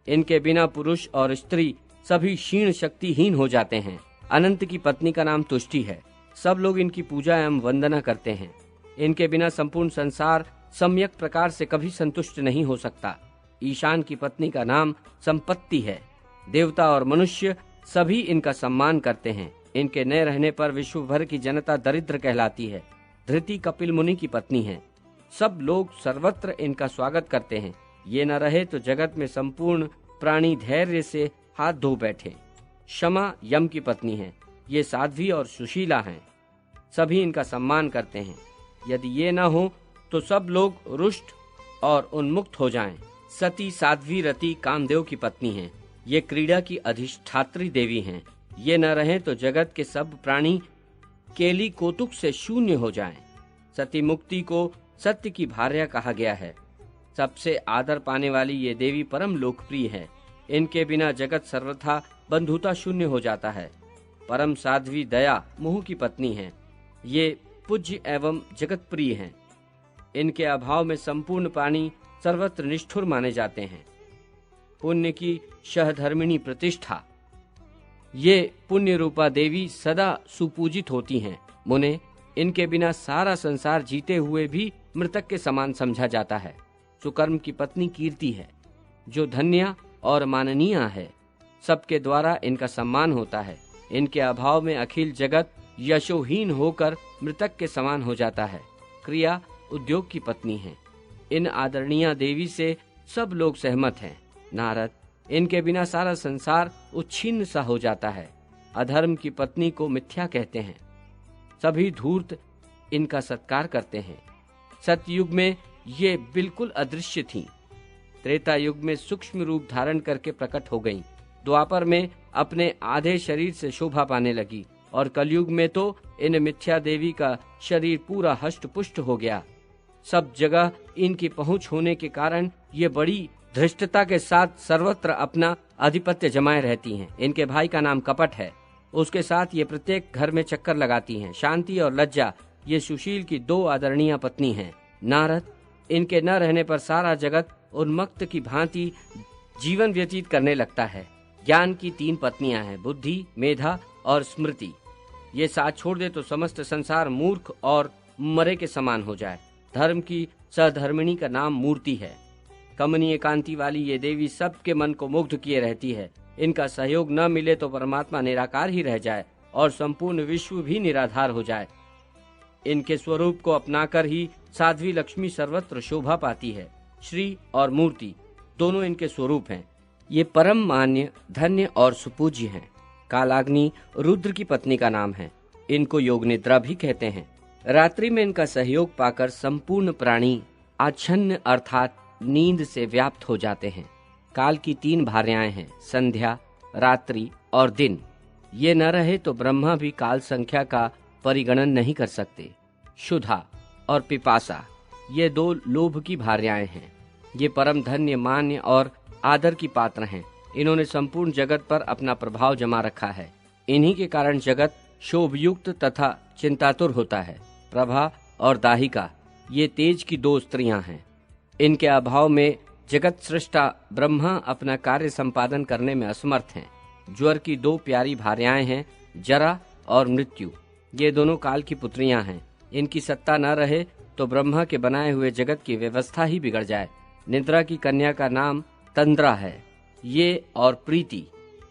इनके बिना पुरुष और स्त्री सभी क्षीण शक्तिहीन हो जाते हैं। अनंत की पत्नी का नाम तुष्टि है। सब लोग इनकी पूजा एवं वंदना करते हैं। इनके बिना संपूर्ण संसार सम्यक प्रकार से कभी संतुष्ट नहीं हो सकता। ईशान की पत्नी का नाम संपत्ति है। देवता और मनुष्य सभी इनका सम्मान करते हैं। इनके न रहने पर विश्व भर की जनता दरिद्र कहलाती है। धृति कपिल मुनि की पत्नी है। सब लोग सर्वत्र इनका स्वागत करते हैं। ये न रहे तो जगत में संपूर्ण प्राणी धैर्य से हाथ धो बैठे। क्षमा यम की पत्नी है। ये साध्वी और सुशीला हैं। सभी इनका सम्मान करते हैं। यदि ये न हो तो सब लोग रुष्ट और उन्मुक्त हो जाएं। सती साध्वी रति कामदेव की पत्नी हैं। ये क्रीड़ा की अधिष्ठात्री देवी हैं। ये न रहे तो जगत के सब प्राणी केली कौतुक से शून्य हो जाएं। सती मुक्ति को सत्य की भार्या कहा गया है। सबसे आदर पाने वाली ये देवी परम लोकप्रिय है। इनके बिना जगत सर्वथा बंधुता शून्य हो जाता है। परम साध्वी दया मुहु की पत्नी है। ये पूज्य एवं जगत प्रिय हैं। इनके अभाव में संपूर्ण प्राणी सर्वत्र निष्ठुर माने जाते हैं। पुण्य की सहधर्मिणी प्रतिष्ठा। ये पुण्य रूपा देवी सदा सुपूजित होती हैं। मुने, इनके बिना सारा संसार जीते हुए भी मृतक के समान समझा जाता है। सुकर्म की पत्नी कीर्ति है, जो धन्य और माननीय है। सबके द्वारा इनका सम्मान होता है। इनके अभाव में अखिल जगत यशोहीन होकर मृतक के समान हो जाता है। क्रिया उद्योग की पत्नी है। इन आदरणीय देवी से सब लोग सहमत हैं। नारद, इनके बिना सारा संसार उच्छिन्न सा हो जाता है। अधर्म की पत्नी को मिथ्या कहते हैं। सभी धूर्त इनका सत्कार करते हैं। सतयुग में ये बिल्कुल अदृश्य थीं। त्रेता युग में सूक्ष्म रूप धारण करके प्रकट हो गईं। द्वापर में अपने आधे शरीर से शोभा पाने लगी और कलयुग में तो इन मिथ्या देवी का शरीर पूरा हष्ट पुष्ट हो गया। सब जगह इनकी पहुंच होने के कारण ये बड़ी धृष्टता के साथ सर्वत्र अपना आधिपत्य जमाए रहती हैं। इनके भाई का नाम कपट है। उसके साथ ये प्रत्येक घर में चक्कर लगाती हैं। शांति और लज्जा ये सुशील की दो आदरणीय पत्नी हैं। नारद, इनके न रहने पर सारा जगत उन्मत्त की भांति जीवन व्यतीत करने लगता है। ज्ञान की 3 पत्नियां हैं, बुद्धि, मेधा और स्मृति। ये साथ छोड़ दे तो समस्त संसार मूर्ख और मरे के समान हो जाए। धर्म की सधर्मिणी का नाम मूर्ति है। कमनीय कांति वाली ये देवी सबके मन को मुग्ध किए रहती है। इनका सहयोग न मिले तो परमात्मा निराकार ही रह जाए और संपूर्ण विश्व भी निराधार हो जाए। इनके स्वरूप को अपनाकर ही साध्वी लक्ष्मी सर्वत्र शोभा पाती है। श्री और मूर्ति दोनों इनके स्वरूप हैं। ये परम मान्य, धन्य और सुपूज्य हैं। कालाग्नि रुद्र की पत्नी का नाम है। इनको योग निद्रा भी कहते हैं। रात्रि में इनका सहयोग पाकर संपूर्ण प्राणी आच्छन्न अर्थात नींद से व्याप्त हो जाते हैं। काल की 3 भार्याएं हैं, संध्या, रात्रि और दिन। ये न रहे तो ब्रह्मा भी काल संख्या का परिगणन नहीं कर सकते। क्षुधा और पिपासा ये दो लोभ की भार्याएं हैं। ये परम धन्य, मान्य और आदर की पात्र हैं। इन्होंने संपूर्ण जगत पर अपना प्रभाव जमा रखा है। इन्हीं के कारण जगत शोभयुक्त तथा चिंतातुर होता है। प्रभा और दाहिका ये तेज की दो स्त्रियां हैं। इनके अभाव में जगत सृष्टा ब्रह्मा अपना कार्य संपादन करने में असमर्थ हैं। ज्वर की दो प्यारी भार्याएं हैं, जरा और मृत्यु। ये दोनों काल की पुत्रियां हैं। इनकी सत्ता न रहे तो ब्रह्मा के बनाए हुए जगत की व्यवस्था ही बिगड़ जाए। निद्रा की कन्या का नाम तंद्रा है। ये और प्रीति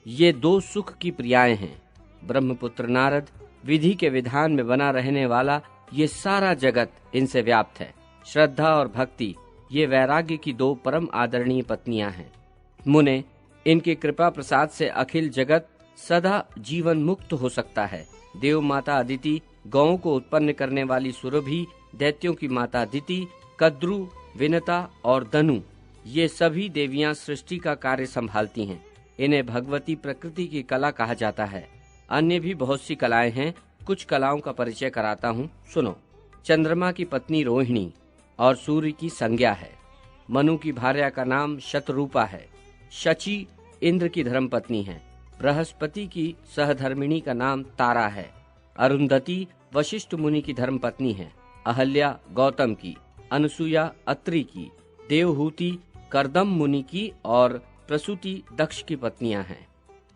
ये दो सुख की प्रियाएं हैं। ब्रह्मपुत्र नारद विधि के विधान में बना रहने वाला ये सारा जगत इनसे व्याप्त है। श्रद्धा और भक्ति ये वैराग्य की दो परम आदरणीय पत्नियां हैं। मुने, इनके कृपा प्रसाद से अखिल जगत सदा जीवन मुक्त हो सकता है। देव माता अदिति, गौओं को उत्पन्न करने वाली सुरभि, दैत्यों की माता दिति, कद्रु, विनता और दनु ये सभी देवियां सृष्टि का कार्य संभालती हैं। इन्हें भगवती प्रकृति की कला कहा जाता है। अन्य भी बहुत सी कलाएं हैं। कुछ कलाओं का परिचय कराता हूँ, सुनो। चंद्रमा की पत्नी रोहिणी और सूर्य की संज्ञा है। मनु की भार्या का नाम शतरूपा है। शची इंद्र की धर्मपत्नी है। बृहस्पति की सहधर्मिणी का नाम तारा है। अरुंधति वशिष्ठ मुनि की धर्मपत्नी है। अहल्या गौतम की, अनसुया अत्रि की, देवहूति करदम मुनि की और प्रसूति दक्ष की पत्नियां हैं।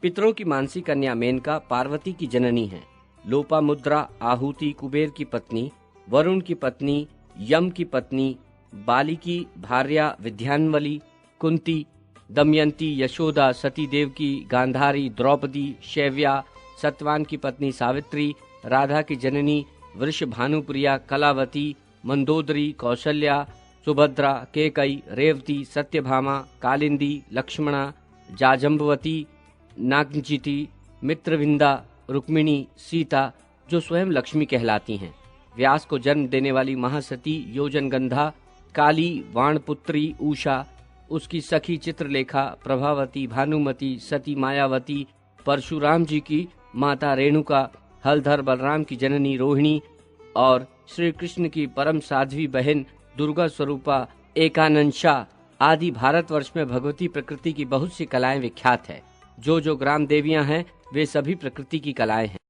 पितरों की मानसी कन्या मेनका पार्वती की जननी है। लोपामुद्रा आहूति कुबेर की पत्नी, वरुण की पत्नी, यम की पत्नी, बाली की भार्या विद्यान्वली, कुंती, दमयंती, यशोदा, सती देव की गांधारी, द्रौपदी, शैव्या, सत्यवान की पत्नी सावित्री, राधा की जननी वृषभानुप्रिया, कलावती, मंदोदरी, कौशल्या, सुभद्रा, केकई, रेवती, सत्यभामा, कालिंदी, लक्ष्मणा, जाजम्बवती, नागजिति, मित्रविंदा, रुक्मिणी, सीता जो स्वयं लक्ष्मी कहलाती हैं। व्यास को जन्म देने वाली महासती योजनगंधा, काली, वाणपुत्री उषा, उसकी सखी चित्रलेखा, प्रभावती, भानुमति, सती मायावती, परशुराम जी की माता रेणुका, हलधर बलराम की जननी रोहिणी और श्री कृष्ण की परम साध्वी बहन दुर्गा स्वरूपा एकानंशा आदि भारतवर्ष में भगवती प्रकृति की बहुत सी कलाएं विख्यात है। जो ग्राम देवियां हैं वे सभी प्रकृति की कलाएं हैं।